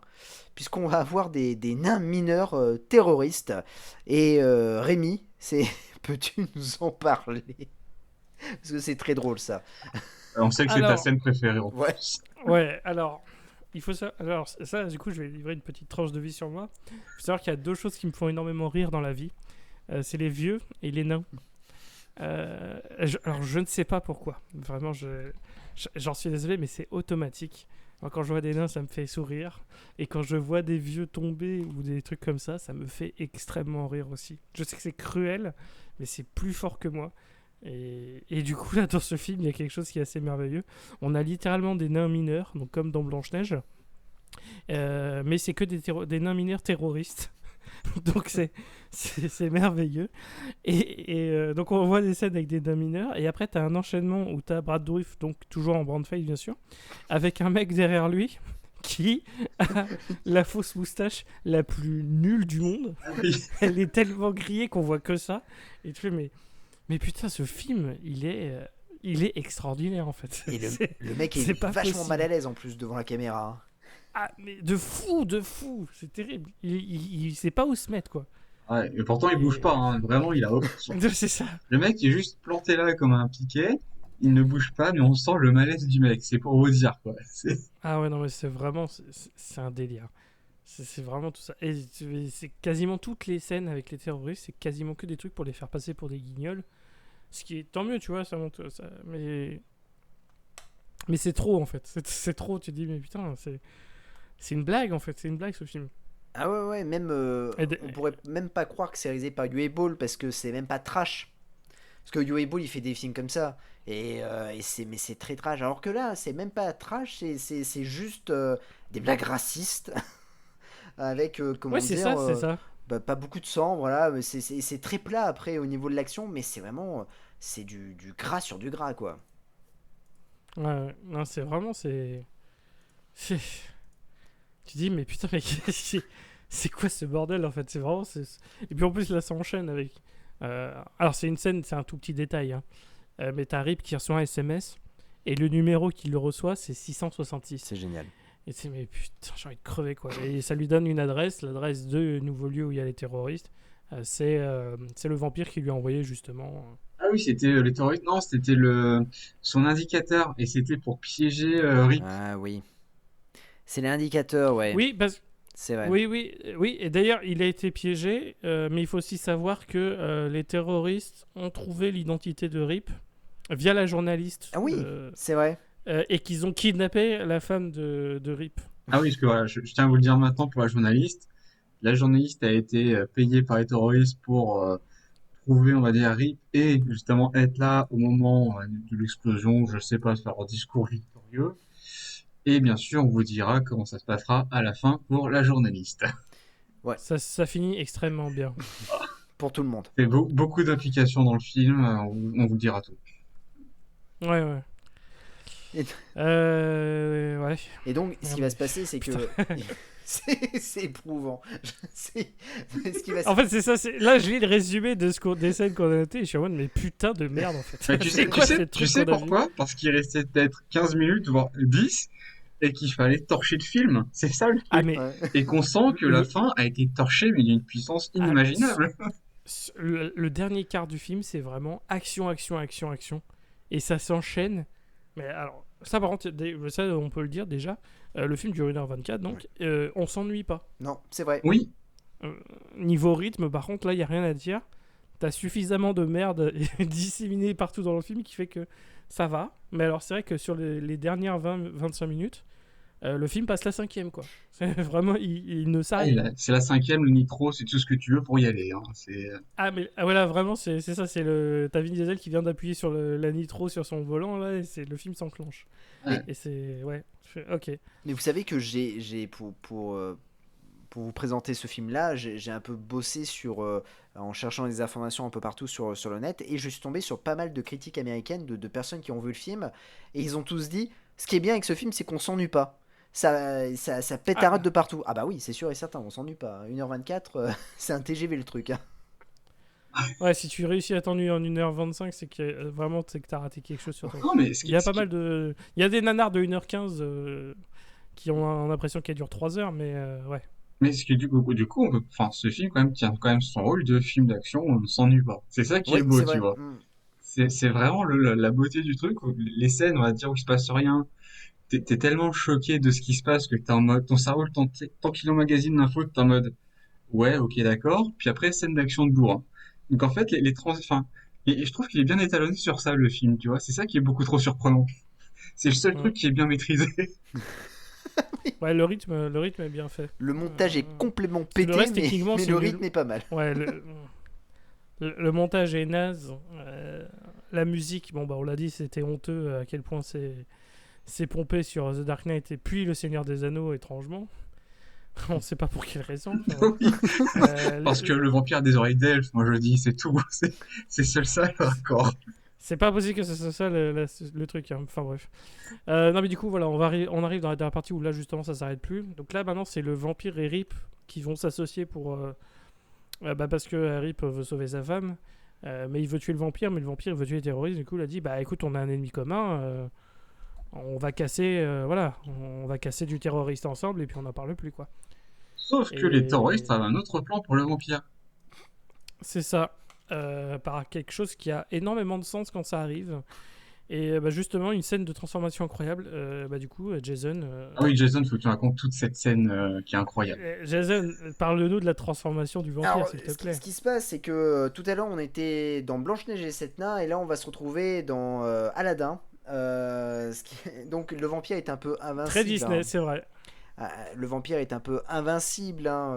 puisqu'on va avoir des nains mineurs terroristes. Et Rémi, peux-tu nous en parler? Parce que c'est très drôle ça. On sait que c'est ta scène préférée, en Ouais. plus. Ouais, alors, il faut ça. Alors, ça, du coup, je vais livrer une petite tranche de vie sur moi. Il faut savoir qu'il y a 2 choses qui me font énormément rire dans la vie. C'est les vieux et les nains. Alors, je ne sais pas pourquoi. Vraiment, j'en suis désolé, mais c'est automatique. Moi, quand je vois des nains, ça me fait sourire. Et quand je vois des vieux tomber ou des trucs comme ça me fait extrêmement rire aussi. Je sais que c'est cruel, mais c'est plus fort que moi. Et du coup, là, dans ce film, il y a quelque chose qui est assez merveilleux. On a littéralement des nains mineurs, donc comme dans Blanche-Neige. Mais c'est que des nains mineurs terroristes. Donc c'est merveilleux. Et donc on voit des scènes avec des nains mineurs. Et après, tu as un enchaînement où tu as Brad Dourif, donc toujours en brand-face bien sûr, avec un mec derrière lui qui a la fausse moustache la plus nulle du monde. Oui. Elle est tellement grillée qu'on voit que ça. Et tu fais, mais Mais putain, ce film, il est extraordinaire en fait. Et C'est- le mec c'est est pas vachement possible. mal à l'aise en plus devant la caméra, hein. Ah, mais de fou, c'est terrible. Il sait pas où se mettre quoi. Ouais, et pourtant, il bouge pas, hein. Vraiment, il a C'est ça. Le mec est juste planté là comme un piquet. Il ne bouge pas, mais on sent le malaise du mec. C'est pour vous dire, quoi. Ah ouais, non, mais c'est vraiment, c'est un délire. C'est vraiment tout ça. Et c'est quasiment toutes les scènes avec les terroristes, c'est quasiment que des trucs pour les faire passer pour des guignols. Ce qui est tant mieux, tu vois, ça monte, mais c'est trop en fait. C'est trop, tu te dis, mais putain, c'est une blague en fait, c'est une blague ce film. Ah ouais, même on pourrait même pas croire que c'est réalisé par Uwe Boll parce que c'est même pas trash. Parce que Uwe Boll il fait des films comme ça mais c'est très trash. Alors que là c'est même pas trash, c'est juste des blagues racistes avec comment Ouais, c'est dire ça, c'est ça. pas beaucoup de sang, voilà. Mais c'est très plat après au niveau de l'action, mais c'est vraiment c'est du gras sur du gras quoi. Ouais, non, c'est vraiment, c'est- Tu dis, mais putain, mais c'est quoi ce bordel en fait? C'est vraiment. Et puis en plus, là, ça enchaîne avec. Alors, c'est une scène, c'est un tout petit détail, hein. Mais t'as Rip qui reçoit un SMS et le numéro qu'il le reçoit, c'est 666. C'est génial. Et tu sais, mais putain, j'ai envie de crever quoi. Et ça lui donne une adresse, l'adresse de nouveau lieu où il y a les terroristes. C'est le vampire qui lui a envoyé justement. Ah oui, c'était les terroristes. Non, c'était son indicateur. Et c'était pour piéger Rip. Ah oui. C'est l'indicateur, ouais. Oui, parce C'est vrai. Oui, et d'ailleurs, il a été piégé, mais il faut aussi savoir que les terroristes ont trouvé l'identité de Rip via la journaliste. Ah oui, c'est vrai. Et qu'ils ont kidnappé la femme de Rip. Ah oui, parce que voilà, je tiens à vous le dire maintenant pour la journaliste. La journaliste a été payée par les terroristes pour trouver, on va dire, Rip et justement être là au moment de l'explosion, je sais pas, faire un discours victorieux. Et bien sûr, on vous dira comment ça se passera à la fin pour la journaliste. Ça finit extrêmement bien. Pour tout le monde. Il y a beaucoup d'implications dans le film, on vous dira tout. Ouais. Et- Ouais. Et donc, ce qui Merde. va se passer, c'est que c'est éprouvant. Ce qui va se... En fait, c'est ça. Là, je lis le résumé des scènes qu'on a notées et je suis en mode, mais putain de merde en fait. Mais tu sais, C'est quoi ce tu truc sais qu'on a vu pourquoi? Parce qu'il restait peut-être 15 minutes, voire 10, et qu'il fallait torcher le film. C'est ça le truc. Ah, mais Ouais. Et qu'on sent que la fin a été torchée, mais d'une puissance inimaginable. le dernier quart du film, c'est vraiment action. Et ça s'enchaîne. Mais alors, ça par contre, ça on peut le dire déjà. Le film dure 1h24, donc on s'ennuie pas. Non, c'est vrai. Oui, Niveau rythme, par contre, là, il n'y a rien à dire. T'as suffisamment de merde disséminée partout dans le film qui fait que ça va. Mais alors, c'est vrai que sur les dernières 20-25 minutes, le film passe la 5e, quoi. C'est vraiment, il ne s'arrête pas. c'est la 5e, le nitro, c'est tout ce que tu veux pour y aller. Hein. Voilà, vraiment, c'est ça, t'as Vin Diesel qui vient d'appuyer sur la nitro sur son volant, là, et le film s'enclenche. Ouais. Et c'est... Ouais, ok. Mais vous savez que j'ai pour vous présenter ce film-là, j'ai un peu bossé en cherchant des informations un peu partout sur le net, et je suis tombé sur pas mal de critiques américaines de personnes qui ont vu le film, et ils ont tous dit, ce qui est bien avec ce film, c'est qu'on s'ennuie pas. Ça pétarade de partout. Ah bah oui, c'est sûr et certain, on s'ennuie pas. 1h24, c'est un TGV le truc, hein. Ouais, si tu réussis à t'ennuyer en 1h25, c'est que vraiment, c'est que t'as raté quelque chose sur toi. Non, mais Il y a pas mal de... Il y a des nanars de 1h15 qui ont l'impression qu'elles durent 3 heures, mais ouais. Mais du coup, enfin, ce film quand même tient quand même son rôle de film d'action, on ne s'ennuie pas. C'est ça qui est Oui, beau, c'est tu vrai. vois. C'est vraiment la beauté du truc. Les scènes, on va dire, où il se passe rien. T'es tellement choqué de ce qui se passe que t'es en mode, ton cerveau, tant qu'il emmagasine l'info, t'es en mode, ouais, ok, d'accord. Puis après, scène d'action de bourrin. Donc en fait, enfin, et je trouve qu'il est bien étalonné sur ça, le film, tu vois. C'est ça qui est beaucoup trop surprenant. C'est le seul Ouais. truc qui est bien maîtrisé. Ouais, le rythme est bien fait. Le montage est complètement pété, le reste, techniquement, mais c'est le nul. rythme est pas mal. Ouais, le montage est naze. La musique, bon, bah, on l'a dit, c'était honteux à quel point c'est pompé sur The Dark Knight et puis Le Seigneur des Anneaux, étrangement. On sait pas pour quelle raison. Oui. Parce que le vampire a des oreilles d'elfe, moi je dis, c'est tout. C'est seul ça, le raccord. C'est pas possible que ce soit ça le truc, hein. Enfin bref. Non mais du coup voilà, on arrive dans la dernière partie où là justement ça s'arrête plus. Donc là maintenant c'est le vampire et Rip qui vont s'associer pour parce que Rip veut sauver sa femme. Mais il veut tuer le vampire, mais le vampire il veut tuer les terroristes. Du coup, il a dit bah écoute, on a un ennemi commun, on va casser, on va casser du terroriste ensemble et puis on n'en parle plus quoi. Sauf que les Et terroristes avaient un autre plan pour le vampire. c'est ça, par quelque chose qui a énormément de sens quand ça arrive. Et bah, justement, une scène de transformation incroyable. Du coup, Jason, Ah oui, Jason, faut que tu racontes toute cette scène qui est incroyable. Jason, parle-nous de la transformation du vampire, Alors, s'il te ce plaît. qui se passe, c'est que tout à l'heure, on était dans Blanche-Neige et les 7 nains, et là, on va se retrouver dans Aladdin. Donc, le vampire est un peu Très invincible. Disney, Hein. c'est vrai. Le vampire est un peu invincible, hein,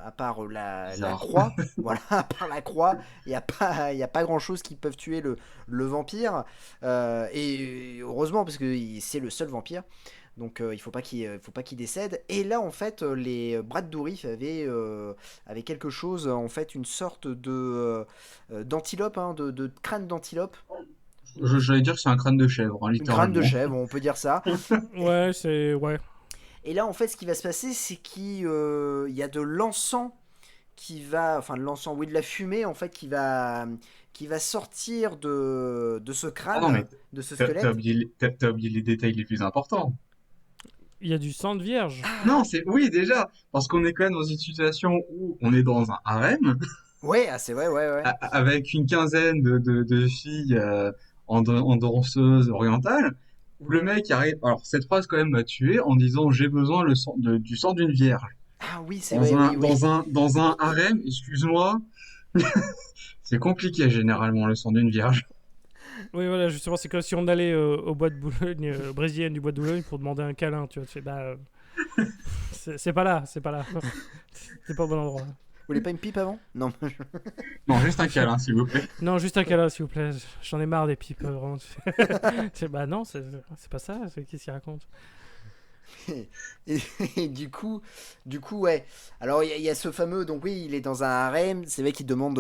à part la Bizarre. croix. Voilà, à part la croix, il n'y a pas grand-chose qui peut tuer le vampire. Et heureusement, parce que c'est le seul vampire. Donc il faut pas qu'il décède. Et là, en fait, les Brad Dourif avaient quelque chose, en fait, une sorte d'antilope, hein, de crâne d'antilope. J'allais dire que c'est un crâne de chèvre, hein, Une crâne de littéralement. chèvre, on peut dire ça. Ouais, c'est. Ouais. Et là, en fait, ce qui va se passer, c'est qu'il y a de l'encens enfin de l'encens, oui, de la fumée, en fait, qui va sortir de ce Ah non, mais crâne, de ce t'as squelette. oublié, t'as oublié les détails les plus importants. Il y a du sang de vierge. Non, oui, déjà, parce qu'on est quand même dans une situation où on est dans un harem, Ouais, ah, c'est vrai, ouais, ouais. avec une quinzaine de filles en danseuse orientale, où le mec arrive. Alors, cette phrase, quand même, m'a tué en disant j'ai besoin du sang d'une vierge. Ah oui, c'est vrai, oui, oui. Dans un harem, excuse-moi, c'est compliqué généralement le sang d'une vierge. Oui, voilà, justement, c'est comme si on allait au bois de Boulogne, brésilienne du bois de Boulogne, pour demander un câlin. Tu vois, tu fais, c'est pas là, c'est pas là. C'est pas au bon endroit. Vous voulez pas une pipe avant? Non. Non, juste un câlin, s'il vous plaît. Non, juste un câlin, s'il vous plaît. J'en ai marre des pipes, vraiment. Non, c'est pas ça. Qu'est-ce qu'il raconte? Et, et du coup, ouais. Alors, il y a ce fameux, donc oui, il est dans un harem. C'est vrai qu'il demande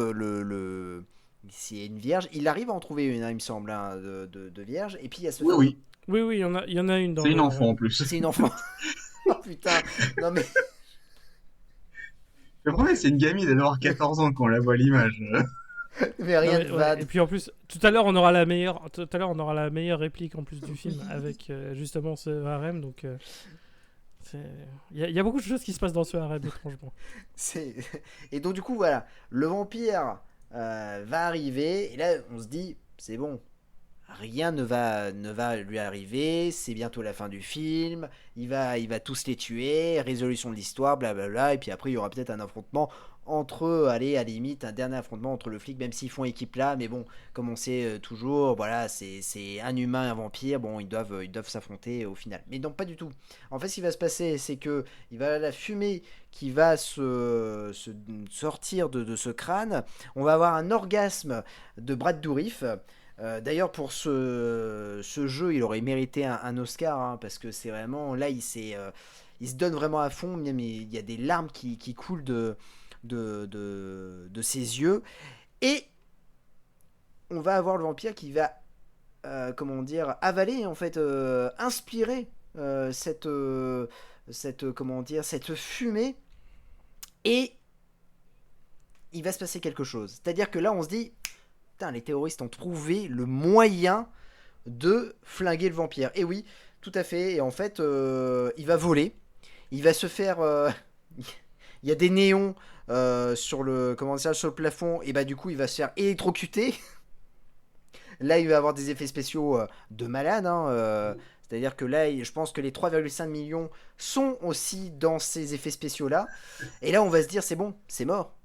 s'il y a une vierge. Il arrive à en trouver une, hein, il me semble, hein, de vierge. Et puis, il y a ce Oui, fameux. oui, Oui, il y en a une dans c'est une le. enfant en plus. C'est une enfant. Oh putain. Non, mais. Le problème, c'est une gamine, elle doit avoir 14 ans quand on la voit à l'image. Mais Non, rien mais, de ouais. bad. Et puis en plus, tout à l'heure on aura la meilleure réplique en plus du film avec justement ce harem. Donc il y a beaucoup de choses qui se passent dans ce harem étrangement. C'est- Et donc, du coup, voilà. Le vampire va arriver. Et là, on se dit, c'est bon. Rien ne va lui arriver, c'est bientôt la fin du film, il va tous les tuer, résolution de l'histoire, blablabla, et puis après il y aura peut-être un affrontement entre eux, allez, à la limite, un dernier affrontement entre le flic, même s'ils font équipe là, mais bon, comme on sait toujours, voilà, c'est un humain et un vampire, bon, ils doivent s'affronter au final. Mais non, pas du tout. En fait, ce qui va se passer, c'est que il va y avoir la fumée qui va se sortir de ce crâne, on va avoir un orgasme de Brad Dourif. D'ailleurs, pour ce jeu, il aurait mérité un Oscar, hein, parce que c'est vraiment. Là, il se donne vraiment à fond, même il y a des larmes qui coulent de ses yeux. Et on va avoir le vampire qui va, comment dire, avaler, en fait, inspirer comment dire, cette fumée. Et il va se passer quelque chose. C'est-à-dire que là, on se dit. Putain, les terroristes ont trouvé le moyen de flinguer le vampire. Et oui, tout à fait. Et en fait, il va voler. Il va se faire. Il y a des néons sur sur le plafond. Et bah, du coup, il va se faire électrocuter. Là, il va avoir des effets spéciaux de malade. Hein, c'est-à-dire que là, je pense que les 3,5 millions sont aussi dans ces effets spéciaux-là. Et là, on va se dire, c'est bon, c'est mort.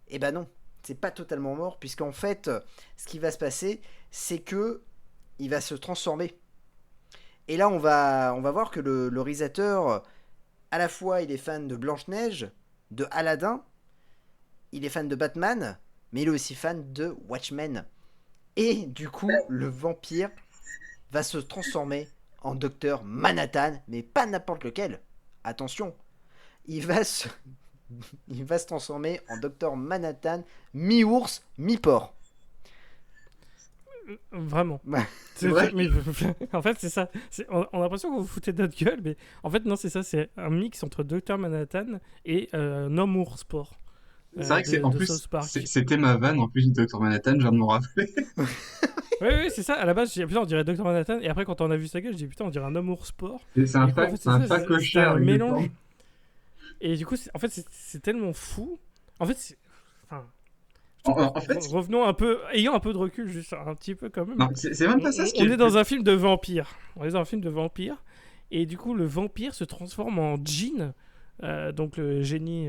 Et bah non, c'est pas totalement mort, puisqu'en fait, ce qui va se passer, c'est que il va se transformer. Et là, on va voir que le réalisateur, à la fois, il est fan de Blanche-Neige, de Aladdin, il est fan de Batman, mais il est aussi fan de Watchmen. Et du coup, le vampire va se transformer en Docteur Manhattan, mais pas n'importe lequel. Attention, il va se il va se transformer en Docteur Manhattan, mi-ours, mi-porc. Vraiment. Ouais. C'est vrai. En fait, c'est ça. On a l'impression que vous vous foutez de notre gueule, mais en fait, non, c'est ça. C'est un mix entre Dr Manhattan et un homme ours sport. C'est vrai que c'est en de plus South Park. c'était ma vanne en plus du Dr Manhattan, je viens de m'en rappeler. Oui, oui, c'est ça. À la base, j'ai dit, putain, on dirait Dr Manhattan. Et après, quand on a vu sa gueule, je dis, putain, on dirait un amour sport. Et c'est un Et quoi, en fac, fait, c'est c'est un ça, c'est facochère un avec des mélange. formes. Et du coup, en fait, c'est tellement fou. En fait, enfin, En fait, revenons un peu, ayant un peu de recul, juste un petit peu quand même. non, c'est même pas ça ce qui On est est dans un film de vampire. On est dans un film de vampire. Et du coup, le vampire se transforme en djinn. Donc le génie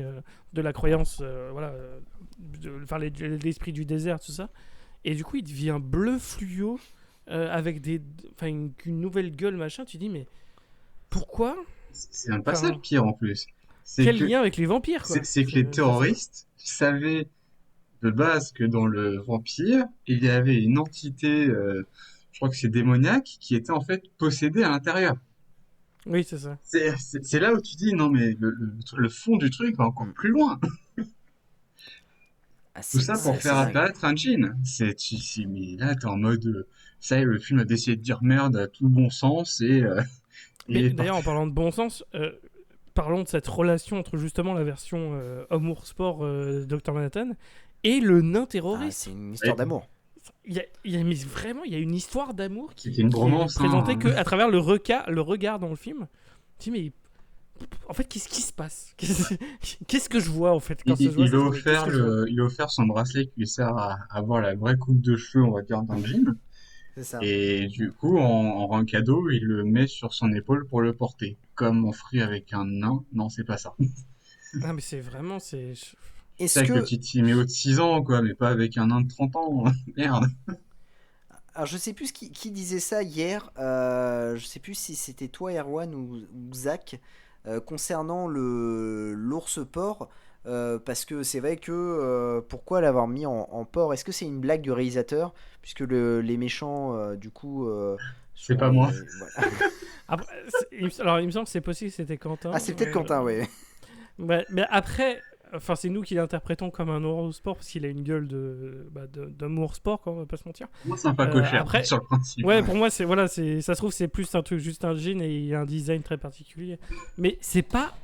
de la croyance, voilà, enfin l'esprit du désert, tout ça. Et du coup, il devient bleu fluo avec une nouvelle gueule, machin. Tu dis, mais pourquoi? c'est même pas ça le Enfin, pire en plus. C'est quel que lien avec les vampires, quoi? c'est que les C'est ça. terroristes savaient de base que dans le vampire, il y avait une entité, je crois que c'est démoniaque, qui était en fait possédée à l'intérieur. Oui, c'est ça. C'est là où tu dis, non mais le fond du truc va encore Mm. plus loin. Ah, Tout ça pour c'est faire dingue. apparaître un djinn. Mais là t'es en mode, ça y est, le film a décidé de dire merde à tout bon sens et il Mais est d'ailleurs, parti. en parlant de bon sens, parlons de cette relation entre justement la version Homme Sport Dr Manhattan et le nain Ah, terroriste. c'est une histoire Ouais, d'amour. Mais vraiment, il y a une histoire d'amour c'était une qui est bromance, présentée hein. que à travers le regard dans le film. Tu dis, mais en fait, qu'est-ce qui se passe? Qu'est-ce que je vois en fait quand je vois Il a cette série? Qu'est-ce offert que je vois? il a offert son bracelet qui lui sert à avoir la vraie coupe de cheveux, on va dire, d'un djinn. C'est ça. Et du coup, en cadeau, il le met sur son épaule pour le porter. Comme on ferait avec un nain. Non, c'est pas ça. Ah, mais c'est vraiment, Est-ce C'est avec le que. petit Timéo de 6 ans, quoi, mais pas avec un nain de 30 ans. Merde. Alors, je sais plus qui disait ça hier. Je sais plus si c'était toi, Erwan, ou Zach, concernant l'ours porc. Parce que c'est vrai que pourquoi l'avoir mis en porc? Est-ce que c'est une blague du réalisateur? Puisque les méchants, du coup, C'est sont pas moi. les. Voilà. Après, alors il me semble que c'est possible que c'était Quentin. Ah, c'est peut-être Mais, Quentin, ouais. mais après, enfin c'est nous qui l'interprétons comme un ours sport parce qu'il a une gueule d'homme ours sport, quoi, on va pas se mentir. Moi, c'est un facochère, Après, sur le principe. ouais, pour moi c'est voilà, ça se trouve c'est plus un truc juste un jean et il a un design très particulier. Mais c'est pas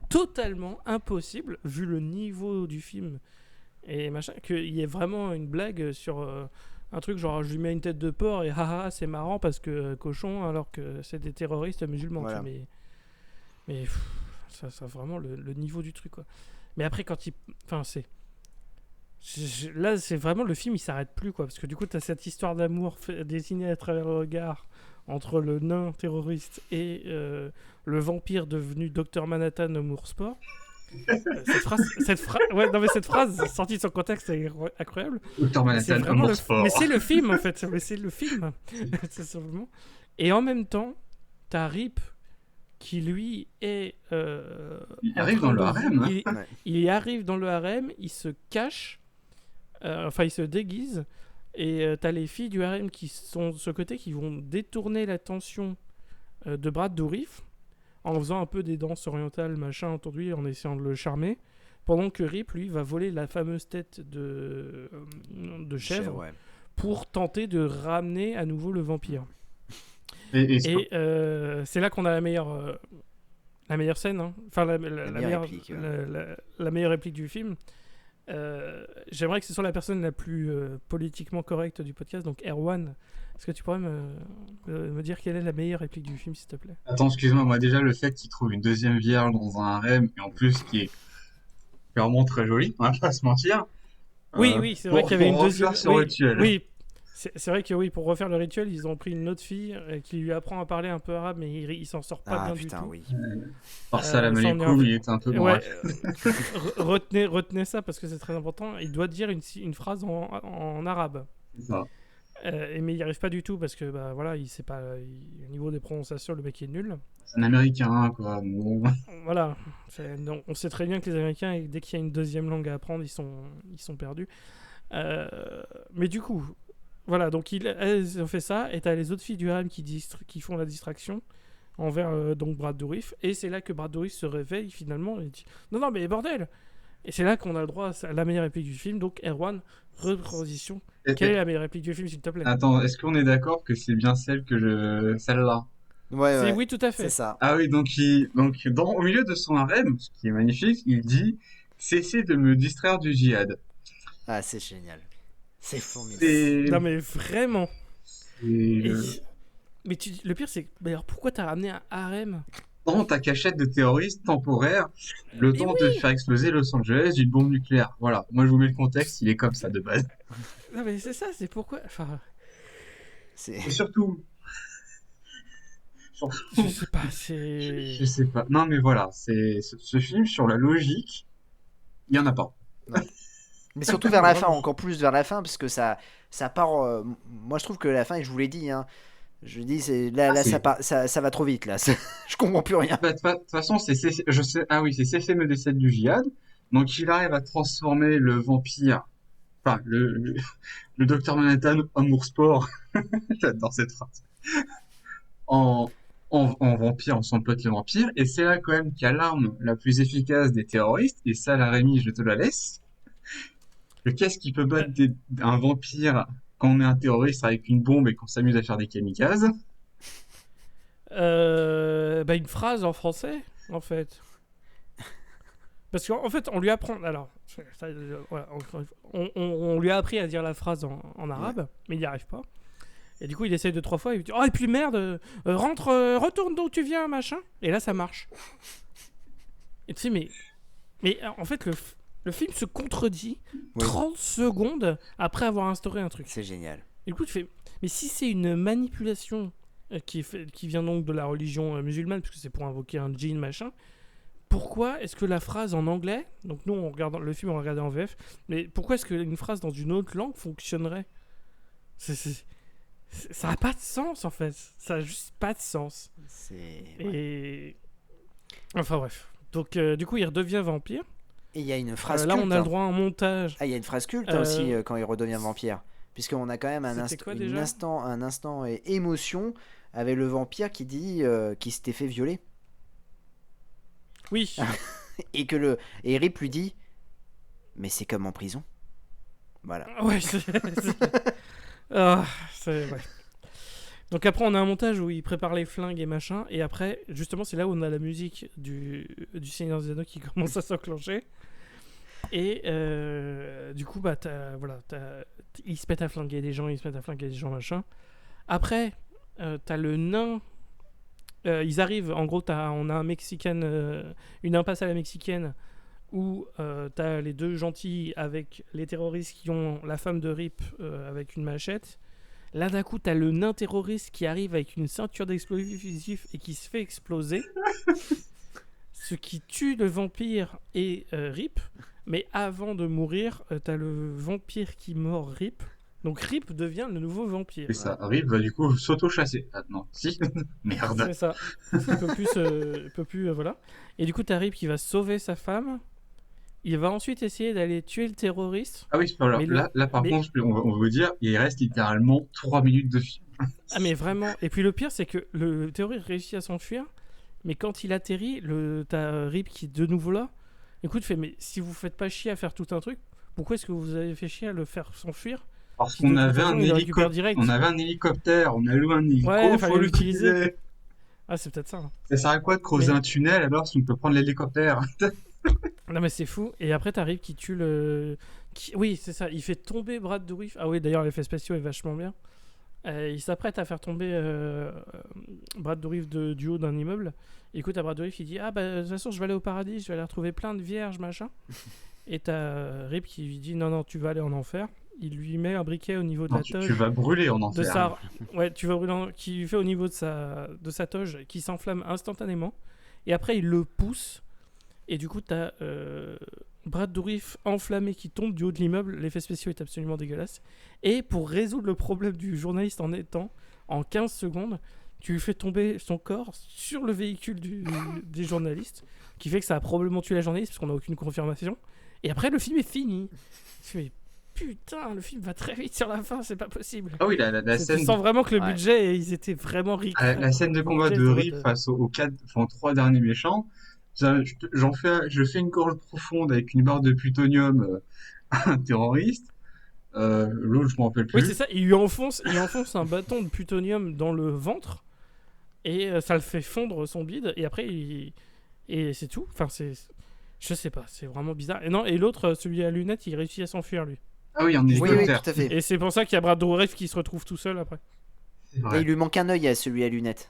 totalement impossible vu le niveau du film et machin qu'il y ait vraiment une blague sur un truc genre je lui mets une tête de porc et haha c'est marrant parce que cochon alors que c'est des terroristes musulmans. Voilà. Tu vois, mais ça vraiment le niveau du truc, quoi. Mais après quand il enfin là c'est vraiment le film il s'arrête plus, quoi, parce que du coup t'as cette histoire d'amour dessinée à travers le regard entre le nain terroriste et le vampire devenu Dr Manhattan Amour Sport. Ouais, non mais cette phrase sortie de son contexte est incroyable. Dr Mais c'est Manhattan, vraiment amour mais sport. c'est le film en fait. Mais c'est le film. C'est simplement. Et en même temps, t'as Rip qui lui est Il en arrive train dans le de harem, hein. Ouais. il arrive dans le harem, il se cache, enfin il se déguise, et t'as les filles du harem qui sont de ce côté qui vont détourner l'attention de Brad Dourif en faisant un peu des danses orientales machin autour de lui en essayant de le charmer, pendant que Rip lui va voler la fameuse tête de chèvre Ouais. pour tenter de ramener à nouveau le vampire. Et Et c'est là qu'on a la meilleure scène, hein. Enfin la meilleure réplique, ouais. la meilleure réplique du film. J'aimerais que ce soit la personne la plus politiquement correcte du podcast, donc Erwan. Est-ce que tu pourrais me dire quelle est la meilleure réplique du film, s'il te plaît? attends, excuse-moi, moi déjà le fait qu'il trouve une deuxième vierge dans un harem, et en plus qui est clairement très jolie, on va pas se mentir. Oui, oui, c'est vrai qu'il y avait une deuxième. Refaire ce Oui, rituel. oui. C'est vrai que oui, pour refaire le rituel, ils ont pris une autre fille qui lui apprend à parler un peu arabe, mais il s'en sort pas Ah, bien putain, du tout. oui. Par ça, la Ça, on est Malikoum, en- il était un peu Ouais, bref. retenez ça parce que c'est très important. Il doit dire une phrase en arabe. C'est ça. Mais il n'y arrive pas du tout parce que bah voilà, il sait pas. Au niveau des prononciations, le mec est nul. C'est un Américain, quoi. Bon. Voilà. Donc, on sait très bien que les Américains, dès qu'il y a une deuxième langue à apprendre, ils sont perdus. Mais du coup, voilà. Donc elles ont fait ça, et t'as les autres filles du harem qui font la distraction envers donc Brad Dourif, et c'est là que Brad Dourif se réveille finalement et dit non mais bordel. Et c'est là qu'on a le droit à la meilleure réplique du film. Donc Erwan, reposition. Quelle est la meilleure réplique du film, s'il te plaît? Attends, est-ce qu'on est d'accord que c'est bien celle-là? Ouais, ouais. Oui, tout à C'est fait. ça. Ah oui, donc au milieu de son harem, ce qui est magnifique, il dit cessez de me distraire du djihad. Ah, c'est génial. C'est formidable. C'est... Non, mais vraiment. c'est Et- le- Mais le pire, c'est que. Mais alors pourquoi t'as ramené un harem? Dans ta cachette de terroriste temporaire, le Mais temps oui. de faire exploser Los Angeles d'une bombe nucléaire. Voilà, moi je vous mets le contexte, il est comme ça de base. Non, mais c'est ça, c'est pourquoi. Enfin, C'est... Et surtout, je sais pas, je sais pas. Non mais voilà, c'est ce film sur la logique, il y en a pas. Mais surtout vers la fin, Vraiment. encore plus vers la fin, parce que ça part. Moi, je trouve que la fin, et je vous l'ai dit, hein, je dis, là, Ah, là c'est... ça va trop vite, là. Je comprends plus rien. Bah, de toute façon, je sais, ah oui, c'est CCME décède du djihad. Donc il arrive à transformer le vampire, enfin le docteur Manhattan amour sport, j'adore cette phrase, en, en vampire, en son pote le vampire. Et c'est là quand même qu'il y a l'arme la plus efficace des terroristes. Et ça, la Rémi, je te la laisse. Qu'est-ce qui peut battre un vampire quand on est un terroriste avec une bombe et qu'on s'amuse à faire des kamikazes? Bah, une phrase en français, en fait. Parce qu'en fait, on lui apprend. Alors, voilà, on lui a appris à dire la phrase en arabe, mais il n'y arrive pas. Et du coup, il essaye 2-3 fois. Il dit: oh, et puis merde, rentre, retourne d'où tu viens, machin. Et là, ça marche. Et tu sais, mais en fait, le film se contredit Oui. 30 secondes après avoir instauré un truc. C'est génial. Et du coup, tu fais: mais si c'est une manipulation qui vient donc de la religion musulmane, puisque c'est pour invoquer un djinn, machin, pourquoi est-ce que la phrase en anglais, donc nous on regarde le film, on regardait en VF, mais pourquoi est-ce qu'une phrase dans une autre langue fonctionnerait? Ça n'a pas de sens en fait. Ça n'a juste pas de sens. C'est... Et. Enfin bref. Donc du coup, il redevient vampire. Et il y a une phrase Là, culte. on a le Hein. droit à un montage. Ah, il y a une phrase culte Euh, aussi quand il redevient vampire. Puisqu'on a quand même C'était quoi, déjà un instant émotion avec le vampire qui dit qu'il s'était fait violer. Oui. Et Rip lui dit: mais c'est comme en prison. Voilà. Ouais, Ah, ouais. Donc après, on a un montage où il prépare les flingues et machin. Et après, justement, c'est là où on a la musique du Seigneur des Anneaux qui commence à s'enclencher. Et du coup, bah, ils se mettent à flinguer des gens, machin. Après, t'as le nain. Ils arrivent, en gros, on a un Mexicain, une impasse à la mexicaine où t'as les deux gentils avec les terroristes qui ont la femme de Rip avec une machette. Là, d'un coup, t'as le nain terroriste qui arrive avec une ceinture d'explosifs et qui se fait exploser. Ce qui tue le vampire et Rip. Mais avant de mourir, t'as le vampire qui mord Rip. Donc Rip devient le nouveau vampire. Et ça arrive, va du coup s'auto-chasser. Ah non, si, merde. C'est ça. Il peut plus, voilà. Et du coup, t'as Rip qui va sauver sa femme. Il va ensuite essayer d'aller tuer le terroriste. Ah oui, alors, Mais là par mais- contre, on veut dire, il reste littéralement 3 minutes de film. Ah mais vraiment. Et puis le pire, c'est que le terroriste réussit à s'enfuir. Mais quand il atterrit, t'as Rip qui est de nouveau là. Écoute, fait: mais si vous faites pas chier à faire tout un truc, pourquoi est-ce que vous avez fait chier à le faire s'enfuir? Parce Qui, de qu'on toute avait façon, un il le récupère hélicoptère, direct. on avait un hélicoptère, on a loué un hélico, Ouais, faut fallait l'utiliser. l'utiliser. Ah, c'est peut-être ça. Hein. Ça sert à quoi de creuser Mais- un tunnel alors si on peut prendre l'hélicoptère? Non mais c'est fou. Et après t'arrives qui tue le... Oui, c'est ça. Il fait tomber Brad Dourif. Ah oui, d'ailleurs l'effet spécial est vachement bien. Il s'apprête à faire tomber Brad Dourif du haut d'un immeuble. Et écoute, à Brad Dourif, il dit: ah bah de toute façon je vais aller au paradis, je vais aller retrouver plein de vierges, machin. Et t'as Rip qui lui dit: non, non, tu vas aller en enfer. Il lui met un briquet au niveau de Non, la tu toge. vas brûler en De enfer. sa... Ouais, tu vas brûler qui lui fait au niveau de sa toge, qui s'enflamme instantanément. Et après, il le pousse. Et du coup, t'as Brad Dourif enflammé qui tombe du haut de l'immeuble. L'effet spécial est absolument dégueulasse. Et pour résoudre le problème du journaliste en 15 secondes, tu lui fais tomber son corps sur le véhicule des journalistes, qui fait que ça a probablement tué la journaliste, parce qu'on n'a aucune confirmation. Et après, le film est fini. Je me dis: putain, le film va très vite sur la fin, c'est pas possible. Ah oui, la Tu scène, sens vraiment que le Ouais. budget, ils étaient vraiment riches. la scène de combat de Rip face aux 3 derniers méchants, je fais une gorge profonde avec une barre de plutonium à un terroriste. L'autre, je m'en rappelle Oui, plus. c'est ça, il enfonce un bâton de plutonium dans le ventre, et ça le fait fondre son bide, et après, et c'est tout. Enfin, Je sais pas, c'est vraiment bizarre. Et non, et l'autre, celui à lunettes, il réussit à s'enfuir lui. Ah oui, en Oui, oui, hélicoptère. tout à fait. Et c'est pour ça qu'il y a Brad Dourif qui se retrouve tout seul après. C'est Et vrai. il lui manque un œil à celui à lunettes.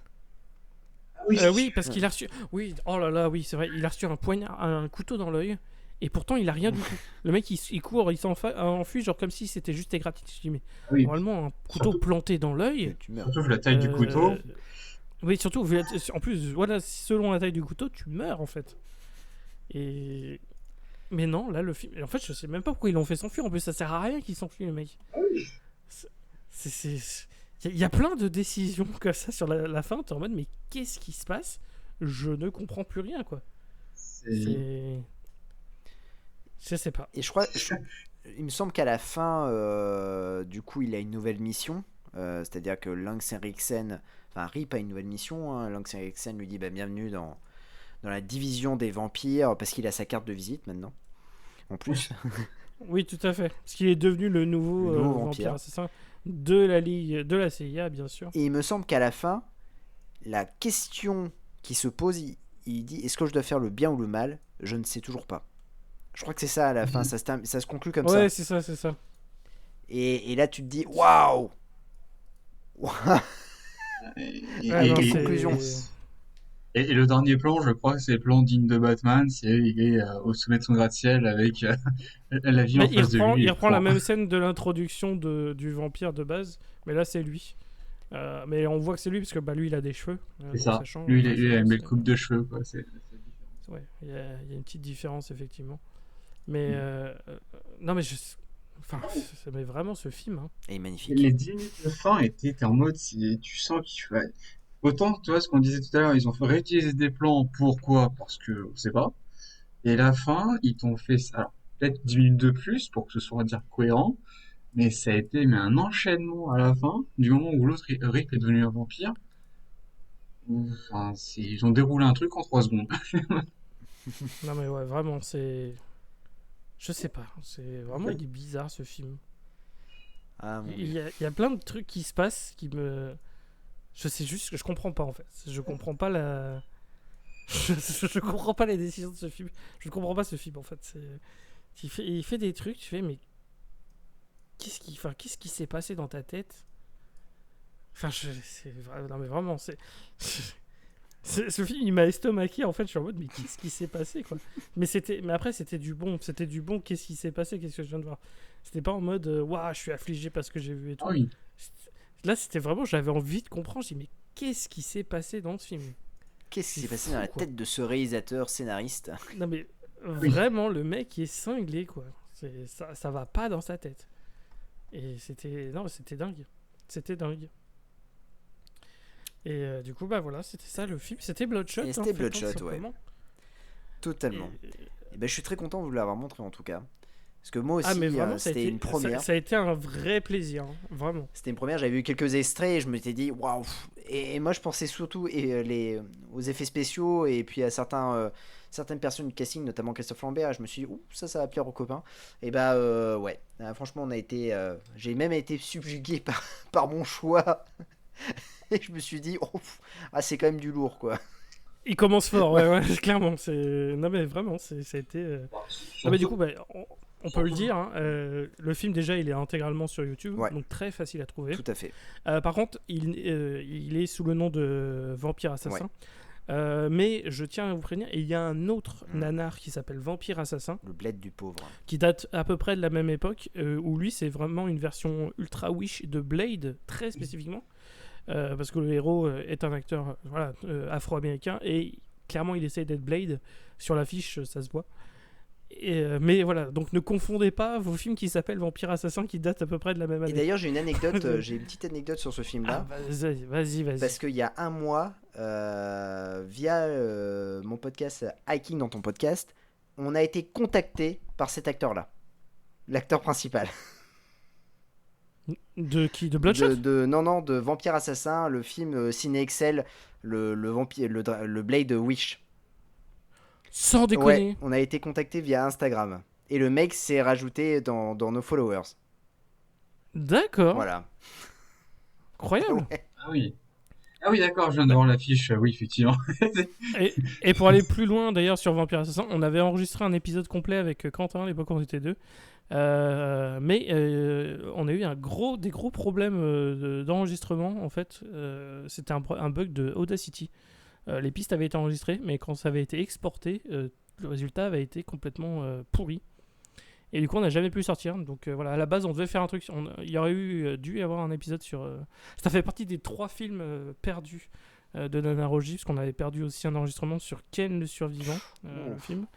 Ah oui, Oui, parce qu'il a reçu. Oui, oh là là, oui, c'est vrai, il a reçu un poignard, un couteau dans l'œil. Et pourtant, il a rien du tout. Le mec, il court, il s'enfuit, genre comme si c'était juste égratigné. Je dis, mais Ah oui. normalement, un couteau Surtout- planté dans l'œil. Tu meurs. Euh, Surtout vu la taille du couteau. Oui, surtout, en plus, voilà, selon la taille du couteau, tu meurs en fait. Et. Mais non, là, le film. En fait, je sais même pas pourquoi ils l'ont fait s'enfuir. En plus, ça sert à rien qu'il s'enfuit, le mec. Il y a plein de décisions comme ça sur la fin. T'es en mode, mais qu'est-ce qui se passe? Je ne comprends plus rien, quoi. C'est- Je sais pas. Et il me semble qu'à la fin, du coup, il a une nouvelle mission. C'est-à-dire que Lance Henriksen, enfin Rip a une nouvelle mission. Hein. Lance Henriksen lui dit bienvenue dans la division des vampires parce qu'il a sa carte de visite maintenant. En plus, Oui, tout à fait. Parce qu'il est devenu le nouveau, Le nouveau vampire vampire. assassin de la Ligue, de la CIA, bien sûr. et il me semble qu'à la fin, la question qui se pose, il dit est-ce que je dois faire le bien ou le mal? Je ne sais toujours pas. Je crois que c'est ça à la fin. Ça se conclut comme Ouais, ça. c'est ça, c'est ça. Et là, tu te dis waouh. Et, Ah, non, quelle c'est- conclusion. et le dernier plan, je crois que c'est le plan digne de Batman. Il est au sommet de son gratte-ciel avec la vie Mais en face de lui. il et reprend la prend- même scène de l'introduction du vampire de base, mais là c'est lui. Mais on voit que c'est lui parce que bah, lui il a des cheveux. C'est donc ça. sachant, Lui, il a forcément, une belle coupe de cheveux, quoi. C'est différent. Ouais, il y a une petite différence effectivement. Mais non mais enfin, mais vraiment ce film. Hein. Et Et magnifique. les 10 minutes de fin t'es en mode, tu sens qu'il faut. Autant, tu vois, ce qu'on disait tout à l'heure, ils ont réutilisé des plans. Pourquoi? Parce que, on sait pas. Et la fin, ils t'ont fait, alors, peut-être 10 minutes de plus pour que ce soit, on va dire, cohérent. Mais ça a été mais un enchaînement à la fin, du moment où l'autre Rick est devenu un vampire. Enfin, ils ont déroulé un truc en 3 secondes. Non mais ouais vraiment c'est, je sais pas, c'est vraiment il est bizarre ce film. Ah, mon Il Dieu. y a plein de trucs qui se passent qui me, je sais juste que je comprends pas en fait. Je comprends pas la. Je comprends pas les décisions de ce film. Je comprends pas ce film en fait. Il fait des trucs, tu fais mais qu'est-ce qui s'est passé dans ta tête? Enfin, non mais vraiment, ce film il m'a estomaqué en fait. Je suis en mode mais qu'est-ce qui s'est passé quoi? Mais après c'était du bon, Qu'est-ce qui s'est passé? Qu'est-ce que je viens de voir? C'était pas en mode waouh, je suis affligé parce que j'ai vu et tout. Ah oui. Là c'était vraiment, j'avais envie de comprendre. Je dis mais qu'est-ce qui s'est passé dans ce film? Qu'est-ce qui C'est s'est passé fou, dans la quoi. tête de ce réalisateur scénariste? Non mais vraiment le mec est cinglé quoi. Ça va pas dans sa tête. Et c'était dingue. C'était dingue. Et du coup bah voilà, c'était ça le film, c'était Bloodshot. Et hein, c'était tout Bloodshot, ouais. simplement. Totalement. Et- Et ben, je suis très content de vous l'avoir montré en tout cas. Parce que moi aussi, Ah mais vraiment ça a c'était été une première. ça a été un vrai plaisir, hein, vraiment. C'était une première, j'avais vu quelques extraits et je m'étais dit waouh. Et moi je pensais surtout aux effets spéciaux et puis à certaines personnes du casting, notamment Christophe Lambert. Et je me suis dit ouh, ça va plaire aux copains. Et bah ouais, franchement j'ai même été subjugué par mon choix. Et je me suis dit oh, c'est quand même du lourd quoi. Il commence fort, ouais, clairement. Non mais vraiment, ça a été. Non mais du coup, bah, on peut le dire. Hein, le film déjà, il est intégralement sur YouTube, Ouais. donc très facile à trouver. Tout à fait. Par contre, il est sous le nom de Vampire Assassin. Mais je tiens à vous prévenir, il y a un autre nanar qui s'appelle Vampire Assassin, Le bled du pauvre. qui date à peu près de la même époque, où lui, c'est vraiment une version ultra wish de Blade, très spécifiquement. Parce que le héros est un acteur afro-américain et clairement il essaye d'être Blade. Sur l'affiche, ça se voit. Mais voilà, donc ne confondez pas vos films qui s'appellent Vampire Assassin qui datent à peu près de la même Et année. d'ailleurs, j'ai une petite anecdote sur ce film-là. Ah, vas-y. Parce qu'il y a un mois, via mon podcast Hiking dans ton podcast, on a été contacté par cet acteur-là. L'acteur principal. De qui? De Bloodshot? Non, de Vampire Assassin, le film Ciné Excel, le Blade Wish. Sans déconner. Ouais, on a été contacté via Instagram. Et le mec s'est rajouté dans nos followers. D'accord. Voilà. Incroyable. Ouais. Ah oui. Ah oui, d'accord, je viens de voir l'affiche. Oui, effectivement. Et pour aller plus loin, d'ailleurs, sur Vampire Assassin, on avait enregistré un épisode complet avec Quentin à l'époque où on était deux. Mais on a eu des gros problèmes d'enregistrement, en fait. C'était un bug de Audacity. Les pistes avaient été enregistrées, mais quand ça avait été exporté, le résultat avait été complètement pourri. Et du coup, on n'a jamais pu le sortir. Donc voilà, à la base, on devait faire un truc. Il y aurait dû y avoir un épisode sur. Ça fait partie des 3 films perdus de Nanaroji, parce qu'on avait perdu aussi un enregistrement sur Ken le Survivant, le film.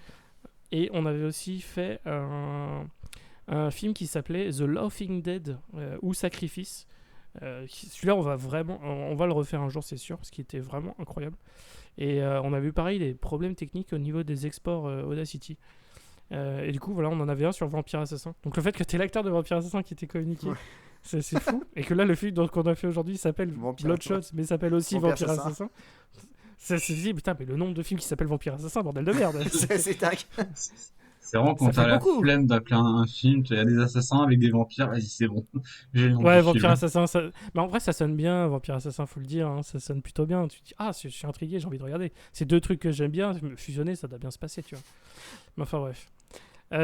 Et on avait aussi fait un film qui s'appelait The Laughing Dead ou Sacrifice. Celui-là, on va le refaire un jour, c'est sûr, parce qu'il était vraiment incroyable. Et on a vu pareil des problèmes techniques au niveau des exports Audacity. Et du coup, voilà, on en avait un sur Vampire Assassin. Donc le fait que t'es l'acteur de Vampire Assassin qui était communiqué, c'est fou. Et que là, le film qu'on a fait aujourd'hui s'appelle Bloodshot, mais s'appelle aussi Vampire Assassin. C'est dit, putain, mais le nombre de films qui s'appellent Vampire Assassin, bordel de merde. C'est dingue. C'est vraiment quand t'as la flemme d'appeler un film, il y a des assassins avec des vampires, vas-y, c'est bon. Ouais, Vampire Assassin, mais en vrai, ça sonne bien, Vampire Assassin, faut le dire, hein, ça sonne plutôt bien. Tu te dis, ah, je suis intrigué, j'ai envie de regarder. C'est 2 trucs que j'aime bien, fusionner, ça doit bien se passer, tu vois. Mais enfin, bref.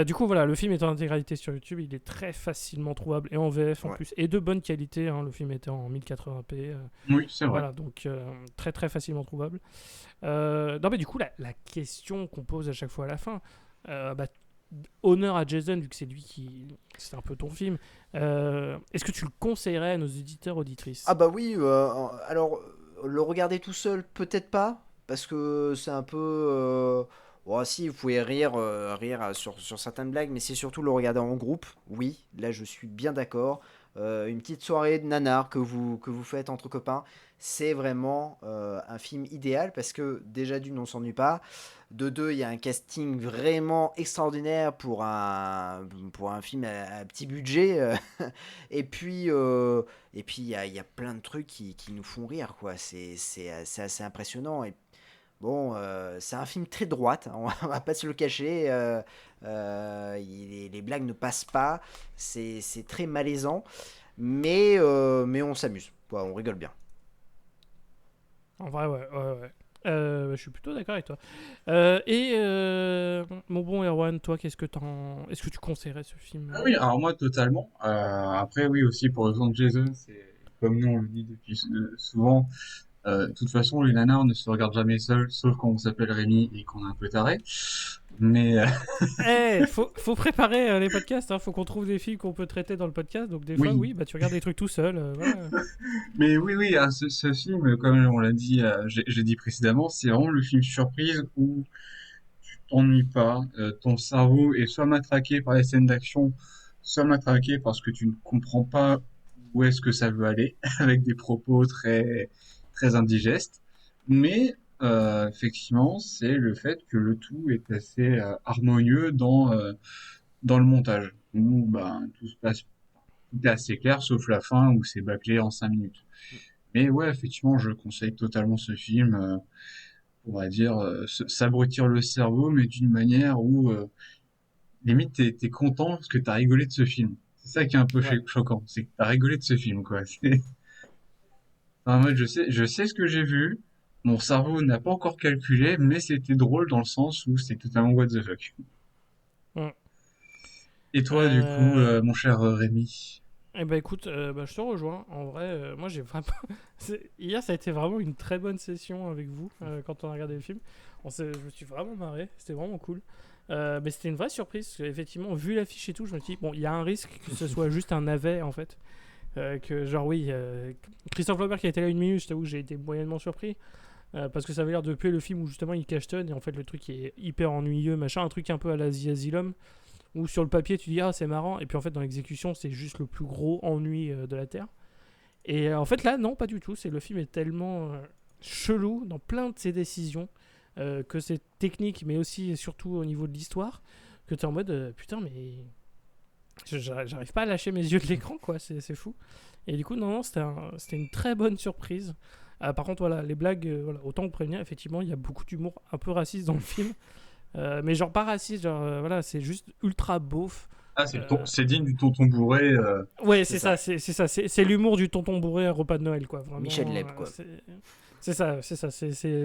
Du coup, voilà, le film est en intégralité sur YouTube, il est très facilement trouvable, et en VF en plus, et de bonne qualité, hein, le film était en 1080p. Oui, c'est vrai. Voilà, donc très très facilement trouvable. Non, mais du coup, la question qu'on pose à chaque fois à la fin, honneur à Jason, vu que c'est un peu ton film, est-ce que tu le conseillerais à nos éditeurs, auditrices? Ah bah oui, alors le regarder tout seul, peut-être pas, parce que c'est un peu... si, vous pouvez rire sur certaines blagues, mais c'est surtout le regarder en groupe. Oui, là je suis bien d'accord. Une petite soirée de nanar que vous faites entre copains, c'est vraiment un film idéal parce que déjà d'une on s'ennuie pas, de deux il y a un casting vraiment extraordinaire pour un film à petit budget, et puis il y a plein de trucs qui nous font rire quoi. C'est assez impressionnant. Et bon, c'est un film très droite, on va pas se le cacher. Les blagues ne passent pas, c'est très malaisant, mais on s'amuse, quoi, on rigole bien. En vrai, ouais. Je suis plutôt d'accord avec toi. Mon bon Erwan, toi, est-ce que tu conseillerais ce film? Ah oui, alors moi totalement. Après oui aussi pour le temps de Jason, c'est comme nous on le dit depuis souvent. De toute façon, les nanars ne se regardent jamais seuls, sauf quand on s'appelle Rémi et qu'on est un peu taré. Mais Faut préparer les podcasts, hein. Faut qu'on trouve des films qu'on peut traiter dans le podcast. Donc des fois, oui. oui, bah tu regardes des trucs tout seul. Voilà. Mais oui, ce film, comme on l'a dit, j'ai dit précédemment, c'est vraiment le film surprise où tu t'ennuies pas. Ton cerveau est soit matraqué par les scènes d'action, soit matraqué parce que tu ne comprends pas où est-ce que ça veut aller, avec des propos très, très indigestes. Mais effectivement, c'est le fait que le tout est assez harmonieux dans le montage, où ben, tout est assez clair, sauf la fin où c'est bâclé en 5 minutes. Mais ouais, effectivement, je conseille totalement ce film. On va dire, s'abrutir le cerveau, mais d'une manière où limite t'es content parce que t'as rigolé de ce film. C'est ça qui est un peu choquant, c'est que t'as rigolé de ce film, quoi. En mode, je sais ce que j'ai vu, mon cerveau n'a pas encore calculé, mais c'était drôle dans le sens où c'était totalement what the fuck. Mm. Et toi, du coup, mon cher Rémi? Eh ben écoute, je te rejoins. En vrai, moi j'ai vraiment. Hier, ça a été vraiment une très bonne session avec vous quand on a regardé le film. Je me suis vraiment marré, c'était vraiment cool. Mais c'était une vraie surprise, parce qu'effectivement, vu l'affiche et tout, je me suis dit, bon, il y a un risque que ce soit juste un navet en fait. Que genre, oui, Christophe Lambert qui a été là 1 minute, je t'avoue que j'ai été moyennement surpris. Parce que ça avait l'air de puer le film où justement il cachetonne et en fait le truc est hyper ennuyeux, machin, un truc un peu à la The Asylum. Où sur le papier tu dis ah c'est marrant et puis en fait dans l'exécution c'est juste le plus gros ennui de la Terre. Et en fait là non pas du tout, le film est tellement chelou dans plein de ses décisions que c'est technique mais aussi et surtout au niveau de l'histoire que t'es en mode putain mais j'arrive pas à lâcher mes yeux de l'écran quoi, c'est fou. Et du coup non c'était une très bonne surprise. Par contre voilà les blagues autant que prévenir effectivement il y a beaucoup d'humour un peu raciste dans le film. Mais genre pas raciste, genre voilà, c'est juste ultra beauf. Ah, Euh, c'est digne du tonton bourré. Ouais, C'est c'est ça. ça, c'est l'humour du tonton bourré à repas de Noël, quoi. Michel Vraiment, Leb, quoi.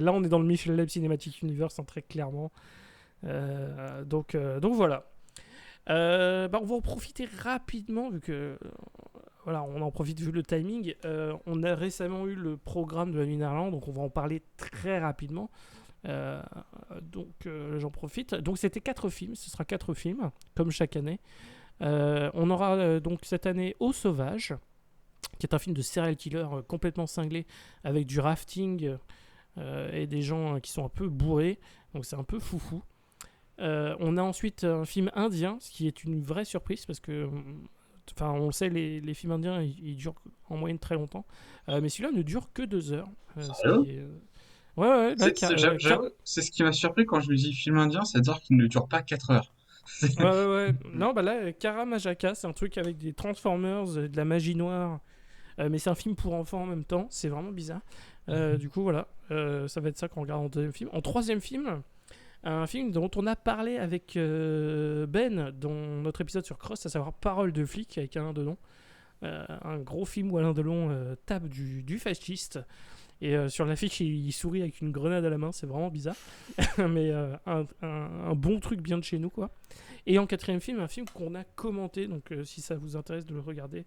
Là, on est dans le Michel Leb Cinematic Universe, hein, très clairement. Donc voilà. On va en profiter rapidement, vu que voilà, on en profite vu le timing. On a récemment eu le programme de la Nuit d'Irlande, donc on va en parler très rapidement. Euh, J'en profite. Donc c'était 4 films, ce sera 4 films, comme chaque année. On aura donc cette année Au Sauvage, qui est un film de serial killer complètement cinglé, avec du rafting et des gens qui sont un peu bourrés, donc c'est un peu foufou. On a ensuite un film indien, ce qui est une vraie surprise parce que, enfin, on le sait, les films indiens ils durent en moyenne très longtemps, mais celui-là ne dure que 2 heures. Ce Sérieux? qui est, ouais, là, J'avoue, c'est ce qui m'a surpris quand je me dis film indien, c'est-à-dire qu'il ne dure pas 4 heures. ouais. Non, bah là, Kara Majaka, c'est un truc avec des Transformers, de la magie noire, mais c'est un film pour enfants en même temps, c'est vraiment bizarre. Du coup, voilà, ça va être ça quand on regarde en deuxième film. En troisième film, un film dont on a parlé avec Ben dans notre épisode sur Cross, à savoir Parole de flic avec Alain Delon. Un gros film où Alain Delon tape du fasciste. Et sur l'affiche, il sourit avec une grenade à la main, c'est vraiment bizarre. Mais un bon truc bien de chez nous, quoi. Et en quatrième film, un film qu'on a commenté, donc si ça vous intéresse de le regarder,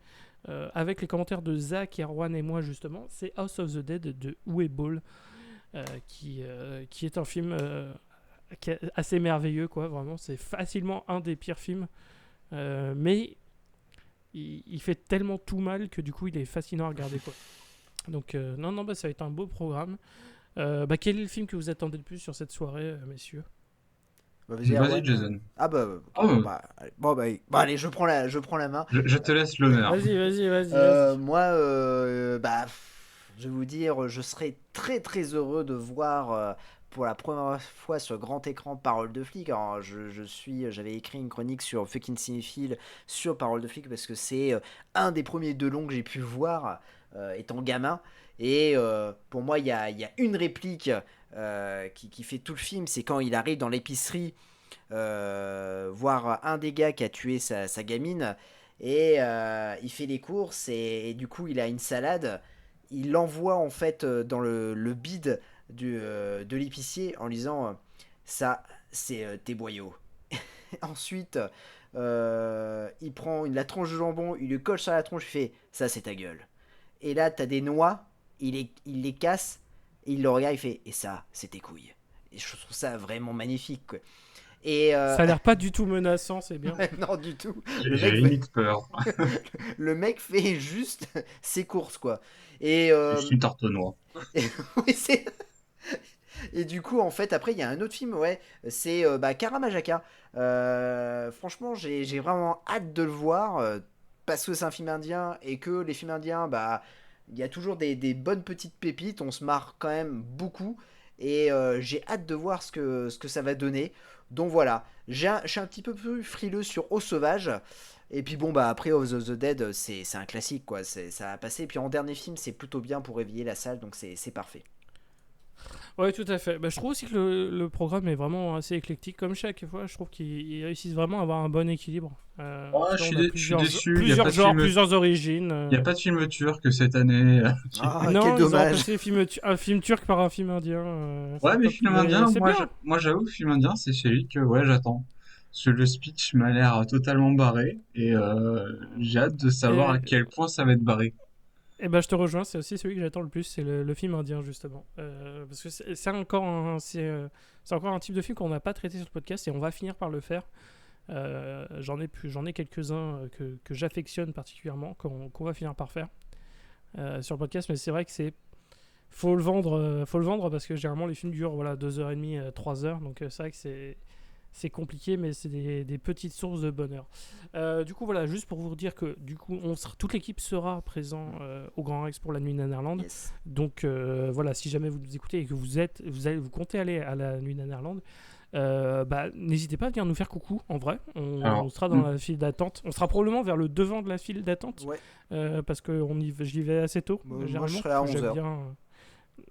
avec les commentaires de Zach, Erwan et moi, justement, c'est House of the Dead de Uwe Boll, qui est un film qui est assez merveilleux, quoi, vraiment. C'est facilement un des pires films, mais il fait tellement tout mal que du coup, il est fascinant à regarder, quoi. Donc, non, ça va être un beau programme. Quel est le film que vous attendez le plus sur cette soirée, messieurs? Bah, vas-y, Vas-y, Erwan. Jason. Ah bah, ok, Ah, bon bah, allez, bon, allez, je prends la main. je te laisse l'honneur. Vas-y. Moi, je vais vous dire, je serais très très heureux de voir pour la première fois sur grand écran Parole de flic. Alors, j'avais écrit une chronique sur Fucking Cinéphile sur Parole de flic parce que c'est un des premiers deux longs que j'ai pu voir étant gamin. Et pour moi, il y a une réplique qui fait tout le film, c'est quand il arrive dans l'épicerie voir un des gars qui a tué sa gamine et il fait les courses et du coup il a une salade, il l'envoie en fait dans le bide de l'épicier en lui disant ça c'est tes boyaux. Ensuite il prend la tranche de jambon, il lui colle sur la tronche, il fait ça c'est ta gueule. Et là t'as des noix, il les casse et il le regarde, il fait et ça c'est tes couilles. Et je trouve ça vraiment magnifique quoi. Et Ça a l'air pas du tout menaçant, c'est bien. non du tout. J'ai limite peur. Le mec fait juste ses courses quoi. Et, Je suis tarte aux noix. oui, et du coup en fait après il y a un autre film ouais c'est Kara Majaka. Franchement j'ai vraiment hâte de le voir parce que c'est un film indien et que les films indiens il y a toujours des bonnes petites pépites, on se marre quand même beaucoup et j'ai hâte de voir ce que ça va donner. Donc voilà, je suis un petit peu plus frileux sur Au Sauvage. Et puis bon après Of the Dead c'est un classique quoi, ça a passé. Et puis en dernier film c'est plutôt bien pour réveiller la salle donc c'est parfait. Ouais, tout à fait. Je trouve aussi que le programme est vraiment assez éclectique, comme chaque fois. Je trouve qu'ils réussissent vraiment à avoir un bon équilibre. Oh, Tu vois, on a je suis déçu. plusieurs genres, plusieurs origines. Il y a pas de film turc cette année. Ah quel Non, ils ont dommage. remplacé un film turc par un film indien. Ouais, C'est mais pas film plus... indien, c'est bien. moi j'avoue que film indien, c'est celui que ouais, j'attends. Parce que le speech m'a l'air totalement barré et j'ai hâte de savoir à Et, quel point ça va être barré. je te rejoins, c'est aussi celui que j'attends le plus, c'est le film indien, justement. Parce que c'est encore un type de film qu'on n'a pas traité sur le podcast et on va finir par le faire. J'en ai quelques-uns que j'affectionne particulièrement, qu'on va finir par faire sur le podcast, mais c'est vrai que faut le vendre parce que généralement les films durent 2h30, 3 heures, donc c'est vrai que c'est compliqué, mais c'est des petites sources de bonheur. Du coup, voilà, juste pour vous dire que du coup, toute l'équipe sera présent au Grand Rex pour la Nuit d'Anderland. Yes. Donc voilà, si jamais vous nous écoutez et que vous comptez aller à la Nuit d'Anderland, n'hésitez pas à venir nous faire coucou. En vrai, Alors, on sera dans la file d'attente. On sera probablement vers le devant de la file d'attente Ouais. parce que j'y vais assez tôt. Moi, généralement, je serai à j'aime 11h. bien.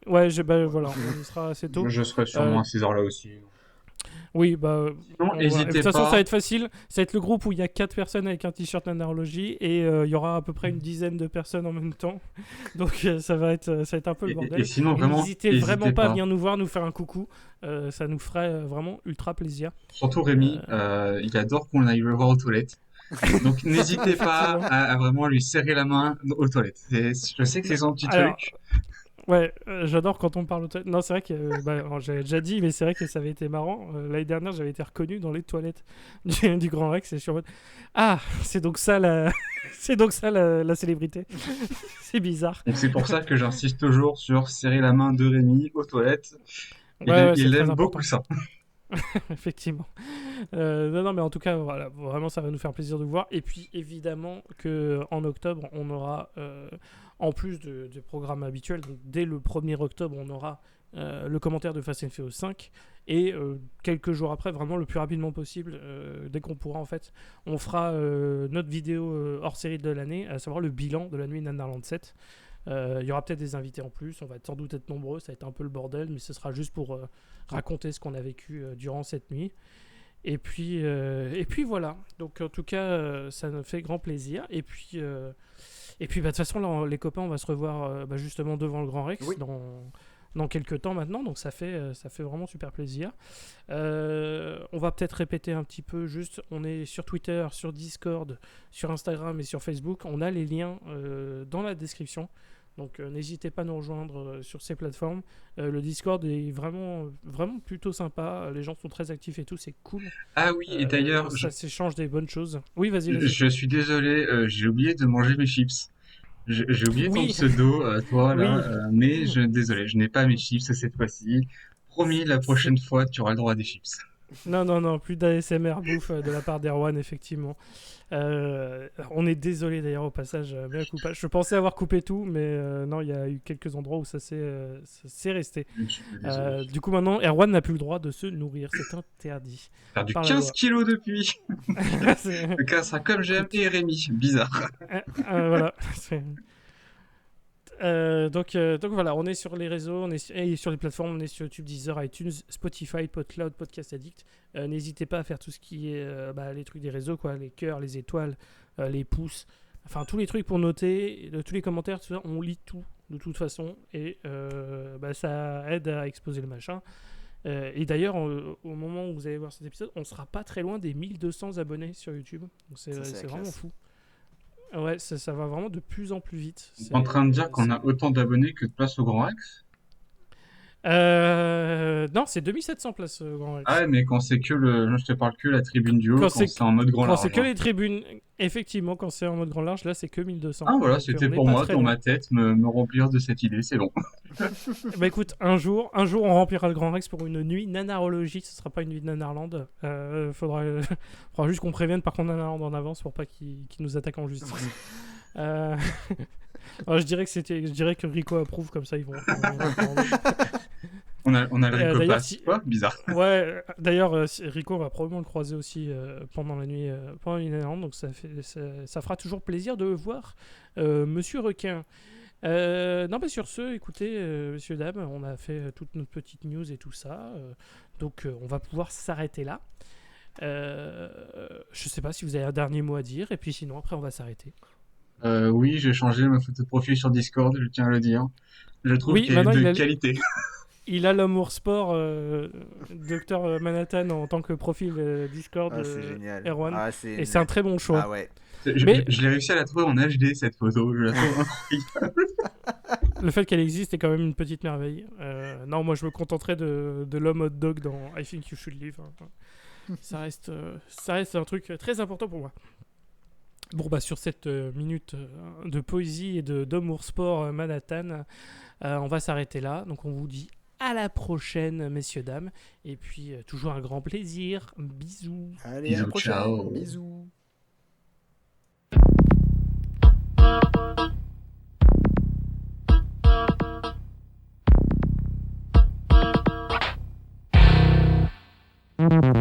Ouais, voilà, on y sera assez tôt. je serai sûrement à 6 heures là aussi. Oui, bah. Sinon, De toute n'hésitez façon, ça va pas. être facile. Ça va être le groupe où il y a 4 personnes avec un t-shirt Nanarologie et il y aura à peu près une dizaine de personnes en même temps. Donc ça va être un peu le Et bordel. sinon, Et vraiment, n'hésitez vraiment n'hésitez pas à pas. venir nous voir, nous faire un coucou. Ça nous ferait vraiment ultra plaisir. Surtout Euh, Rémi, il adore qu'on aille le voir aux toilettes. Donc n'hésitez pas Effectivement. à vraiment lui serrer la main aux toilettes. Je sais que c'est son petit Alors, truc. ouais, j'adore quand on parle aux toilettes. Non, c'est vrai que alors, j'avais déjà dit, mais c'est vrai que ça avait été marrant. L'année dernière, j'avais été reconnu dans les toilettes du Grand Rex et je suis en mode ah, c'est donc ça la, c'est donc ça la célébrité. C'est bizarre. Donc c'est pour ça que j'insiste toujours sur serrer la main de Rémi aux toilettes. Ouais, ouais, c'est Il très aime beaucoup important. ça. Effectivement. Non, non, mais en tout cas, voilà, vraiment, ça va nous faire plaisir de vous voir. Et puis, évidemment, qu'en octobre, on aura, en plus du programme habituel, donc dès le 1er octobre, on aura le commentaire de Fast and Furious 5. Et quelques jours après, vraiment le plus rapidement possible, dès qu'on pourra, en fait, on fera notre vidéo hors série de l'année, à savoir le bilan de la nuit Nanarland 7. Il y aura peut-être des invités en plus, on va sans doute être nombreux, ça va être un peu le bordel, mais ce sera juste pour raconter ce qu'on a vécu durant cette nuit. Et puis voilà, donc en tout cas, ça nous fait grand plaisir. Et puis bah, de toute façon, là, les copains, on va se revoir bah, justement devant le Grand Rex Oui. dans quelques temps maintenant, donc ça fait vraiment super plaisir. On va peut-être répéter un petit peu, juste, on est sur Twitter, sur Discord, sur Instagram et sur Facebook. On a les liens dans la description. Donc n'hésitez pas à nous rejoindre sur ces plateformes. Le Discord est vraiment, vraiment plutôt sympa. Les gens sont très actifs et tout, c'est cool. Ah oui, et d'ailleurs, Ça s'échange des bonnes choses. Oui, vas-y, vas-y. je suis désolé, j'ai oublié de manger mes chips. J'ai oublié ton Oui, pseudo, toi là, oui. mais désolé, je n'ai pas mes chips cette fois-ci. Promis, la C'est- prochaine fois, tu auras le droit à des chips. Non, non, non, plus d'ASMR bouffe de la part d'Erwan, effectivement. On est désolé d'ailleurs au passage, mea culpa. Je pensais avoir coupé tout, mais non, il y a eu quelques endroits où ça s'est resté. Je suis désolé. Du coup, maintenant, Erwan n'a plus le droit de se nourrir, c'est interdit J'ai perdu par la 15 loi. kilos depuis. C'est- Le sera comme j'aime Écoute, et Rémi. Bizarre. voilà. Donc voilà, on est sur les réseaux, et sur les plateformes, on est sur YouTube, Deezer, iTunes, Spotify, PodCloud, Podcast Addict. N'hésitez pas à faire tout ce qui est les trucs des réseaux, quoi, les cœurs, les étoiles, les pouces, enfin tous les trucs pour noter, tous les commentaires, tout ça, on lit tout de toute façon et ça aide à exposer le machin. Et d'ailleurs, au moment où vous allez voir cet épisode, on sera pas très loin des 1200 abonnés sur YouTube. Donc Ça, c'est la c'est vraiment classe. fou. Ouais, ça va vraiment de plus en plus vite. T'es en train de dire qu'on a autant d'abonnés que de place au Grand Rex? Non, c'est 2700 places, Grand Rex. Ah ouais, mais quand c'est que je te parle que la tribune du haut, Quand quand c'est c'est en mode grand quand c'est large, que hein. les tribunes, effectivement, quand c'est en mode grand large, là c'est que 1200. Ah voilà, Donc c'était on n'est pour pas moi, très dans loin. ma tête, me remplir de cette idée, c'est bon. Bah écoute, un jour on remplira le Grand Rex pour une nuit nanarologie. Ce sera pas une nuit de Nanarland. Faudra juste qu'on prévienne par contre Nanarland en avance pour pas qu'ils nous attaquent en justice. Euh, alors, je dirais que Rico approuve, comme ça ils vont. On a le D'ailleurs, Ricopass. si, Quoi? Bizarre. Ouais, d'ailleurs, Rico va probablement le croiser aussi pendant la nuit, pendant une année, donc ça fera toujours plaisir de voir Monsieur Requin. Non, mais sur ce, écoutez, messieurs, dames, on a fait toute notre petite news et tout ça, donc on va pouvoir s'arrêter là. Je sais pas si vous avez un dernier mot à dire, et puis sinon, après, on va s'arrêter. Oui, j'ai changé ma photo de profil sur Discord, je tiens à le dire. Je trouve Oui, qu'elle est maintenant, de qualité. il a l'amour sport, Dr Manhattan, en tant que profil Discord, Ah, c'est génial. Erwan, Ah, c'est et c'est un très bon choix. Ah ouais. Mais Je l'ai réussi à la trouver en HD, cette photo. Je la trouve incroyable. le fait qu'elle existe est quand même une petite merveille. Non, moi je me contenterais de l'homme hot dog dans I Think You Should Live. Ça reste un truc très important pour moi. Bon, bah sur cette minute de poésie et d'homme sport Manhattan, on va s'arrêter là. Donc on vous dit à la prochaine, messieurs, dames. Et puis toujours un grand plaisir. Bisous. Allez, à la Bisous, prochaine. ciao. Bisous. Thank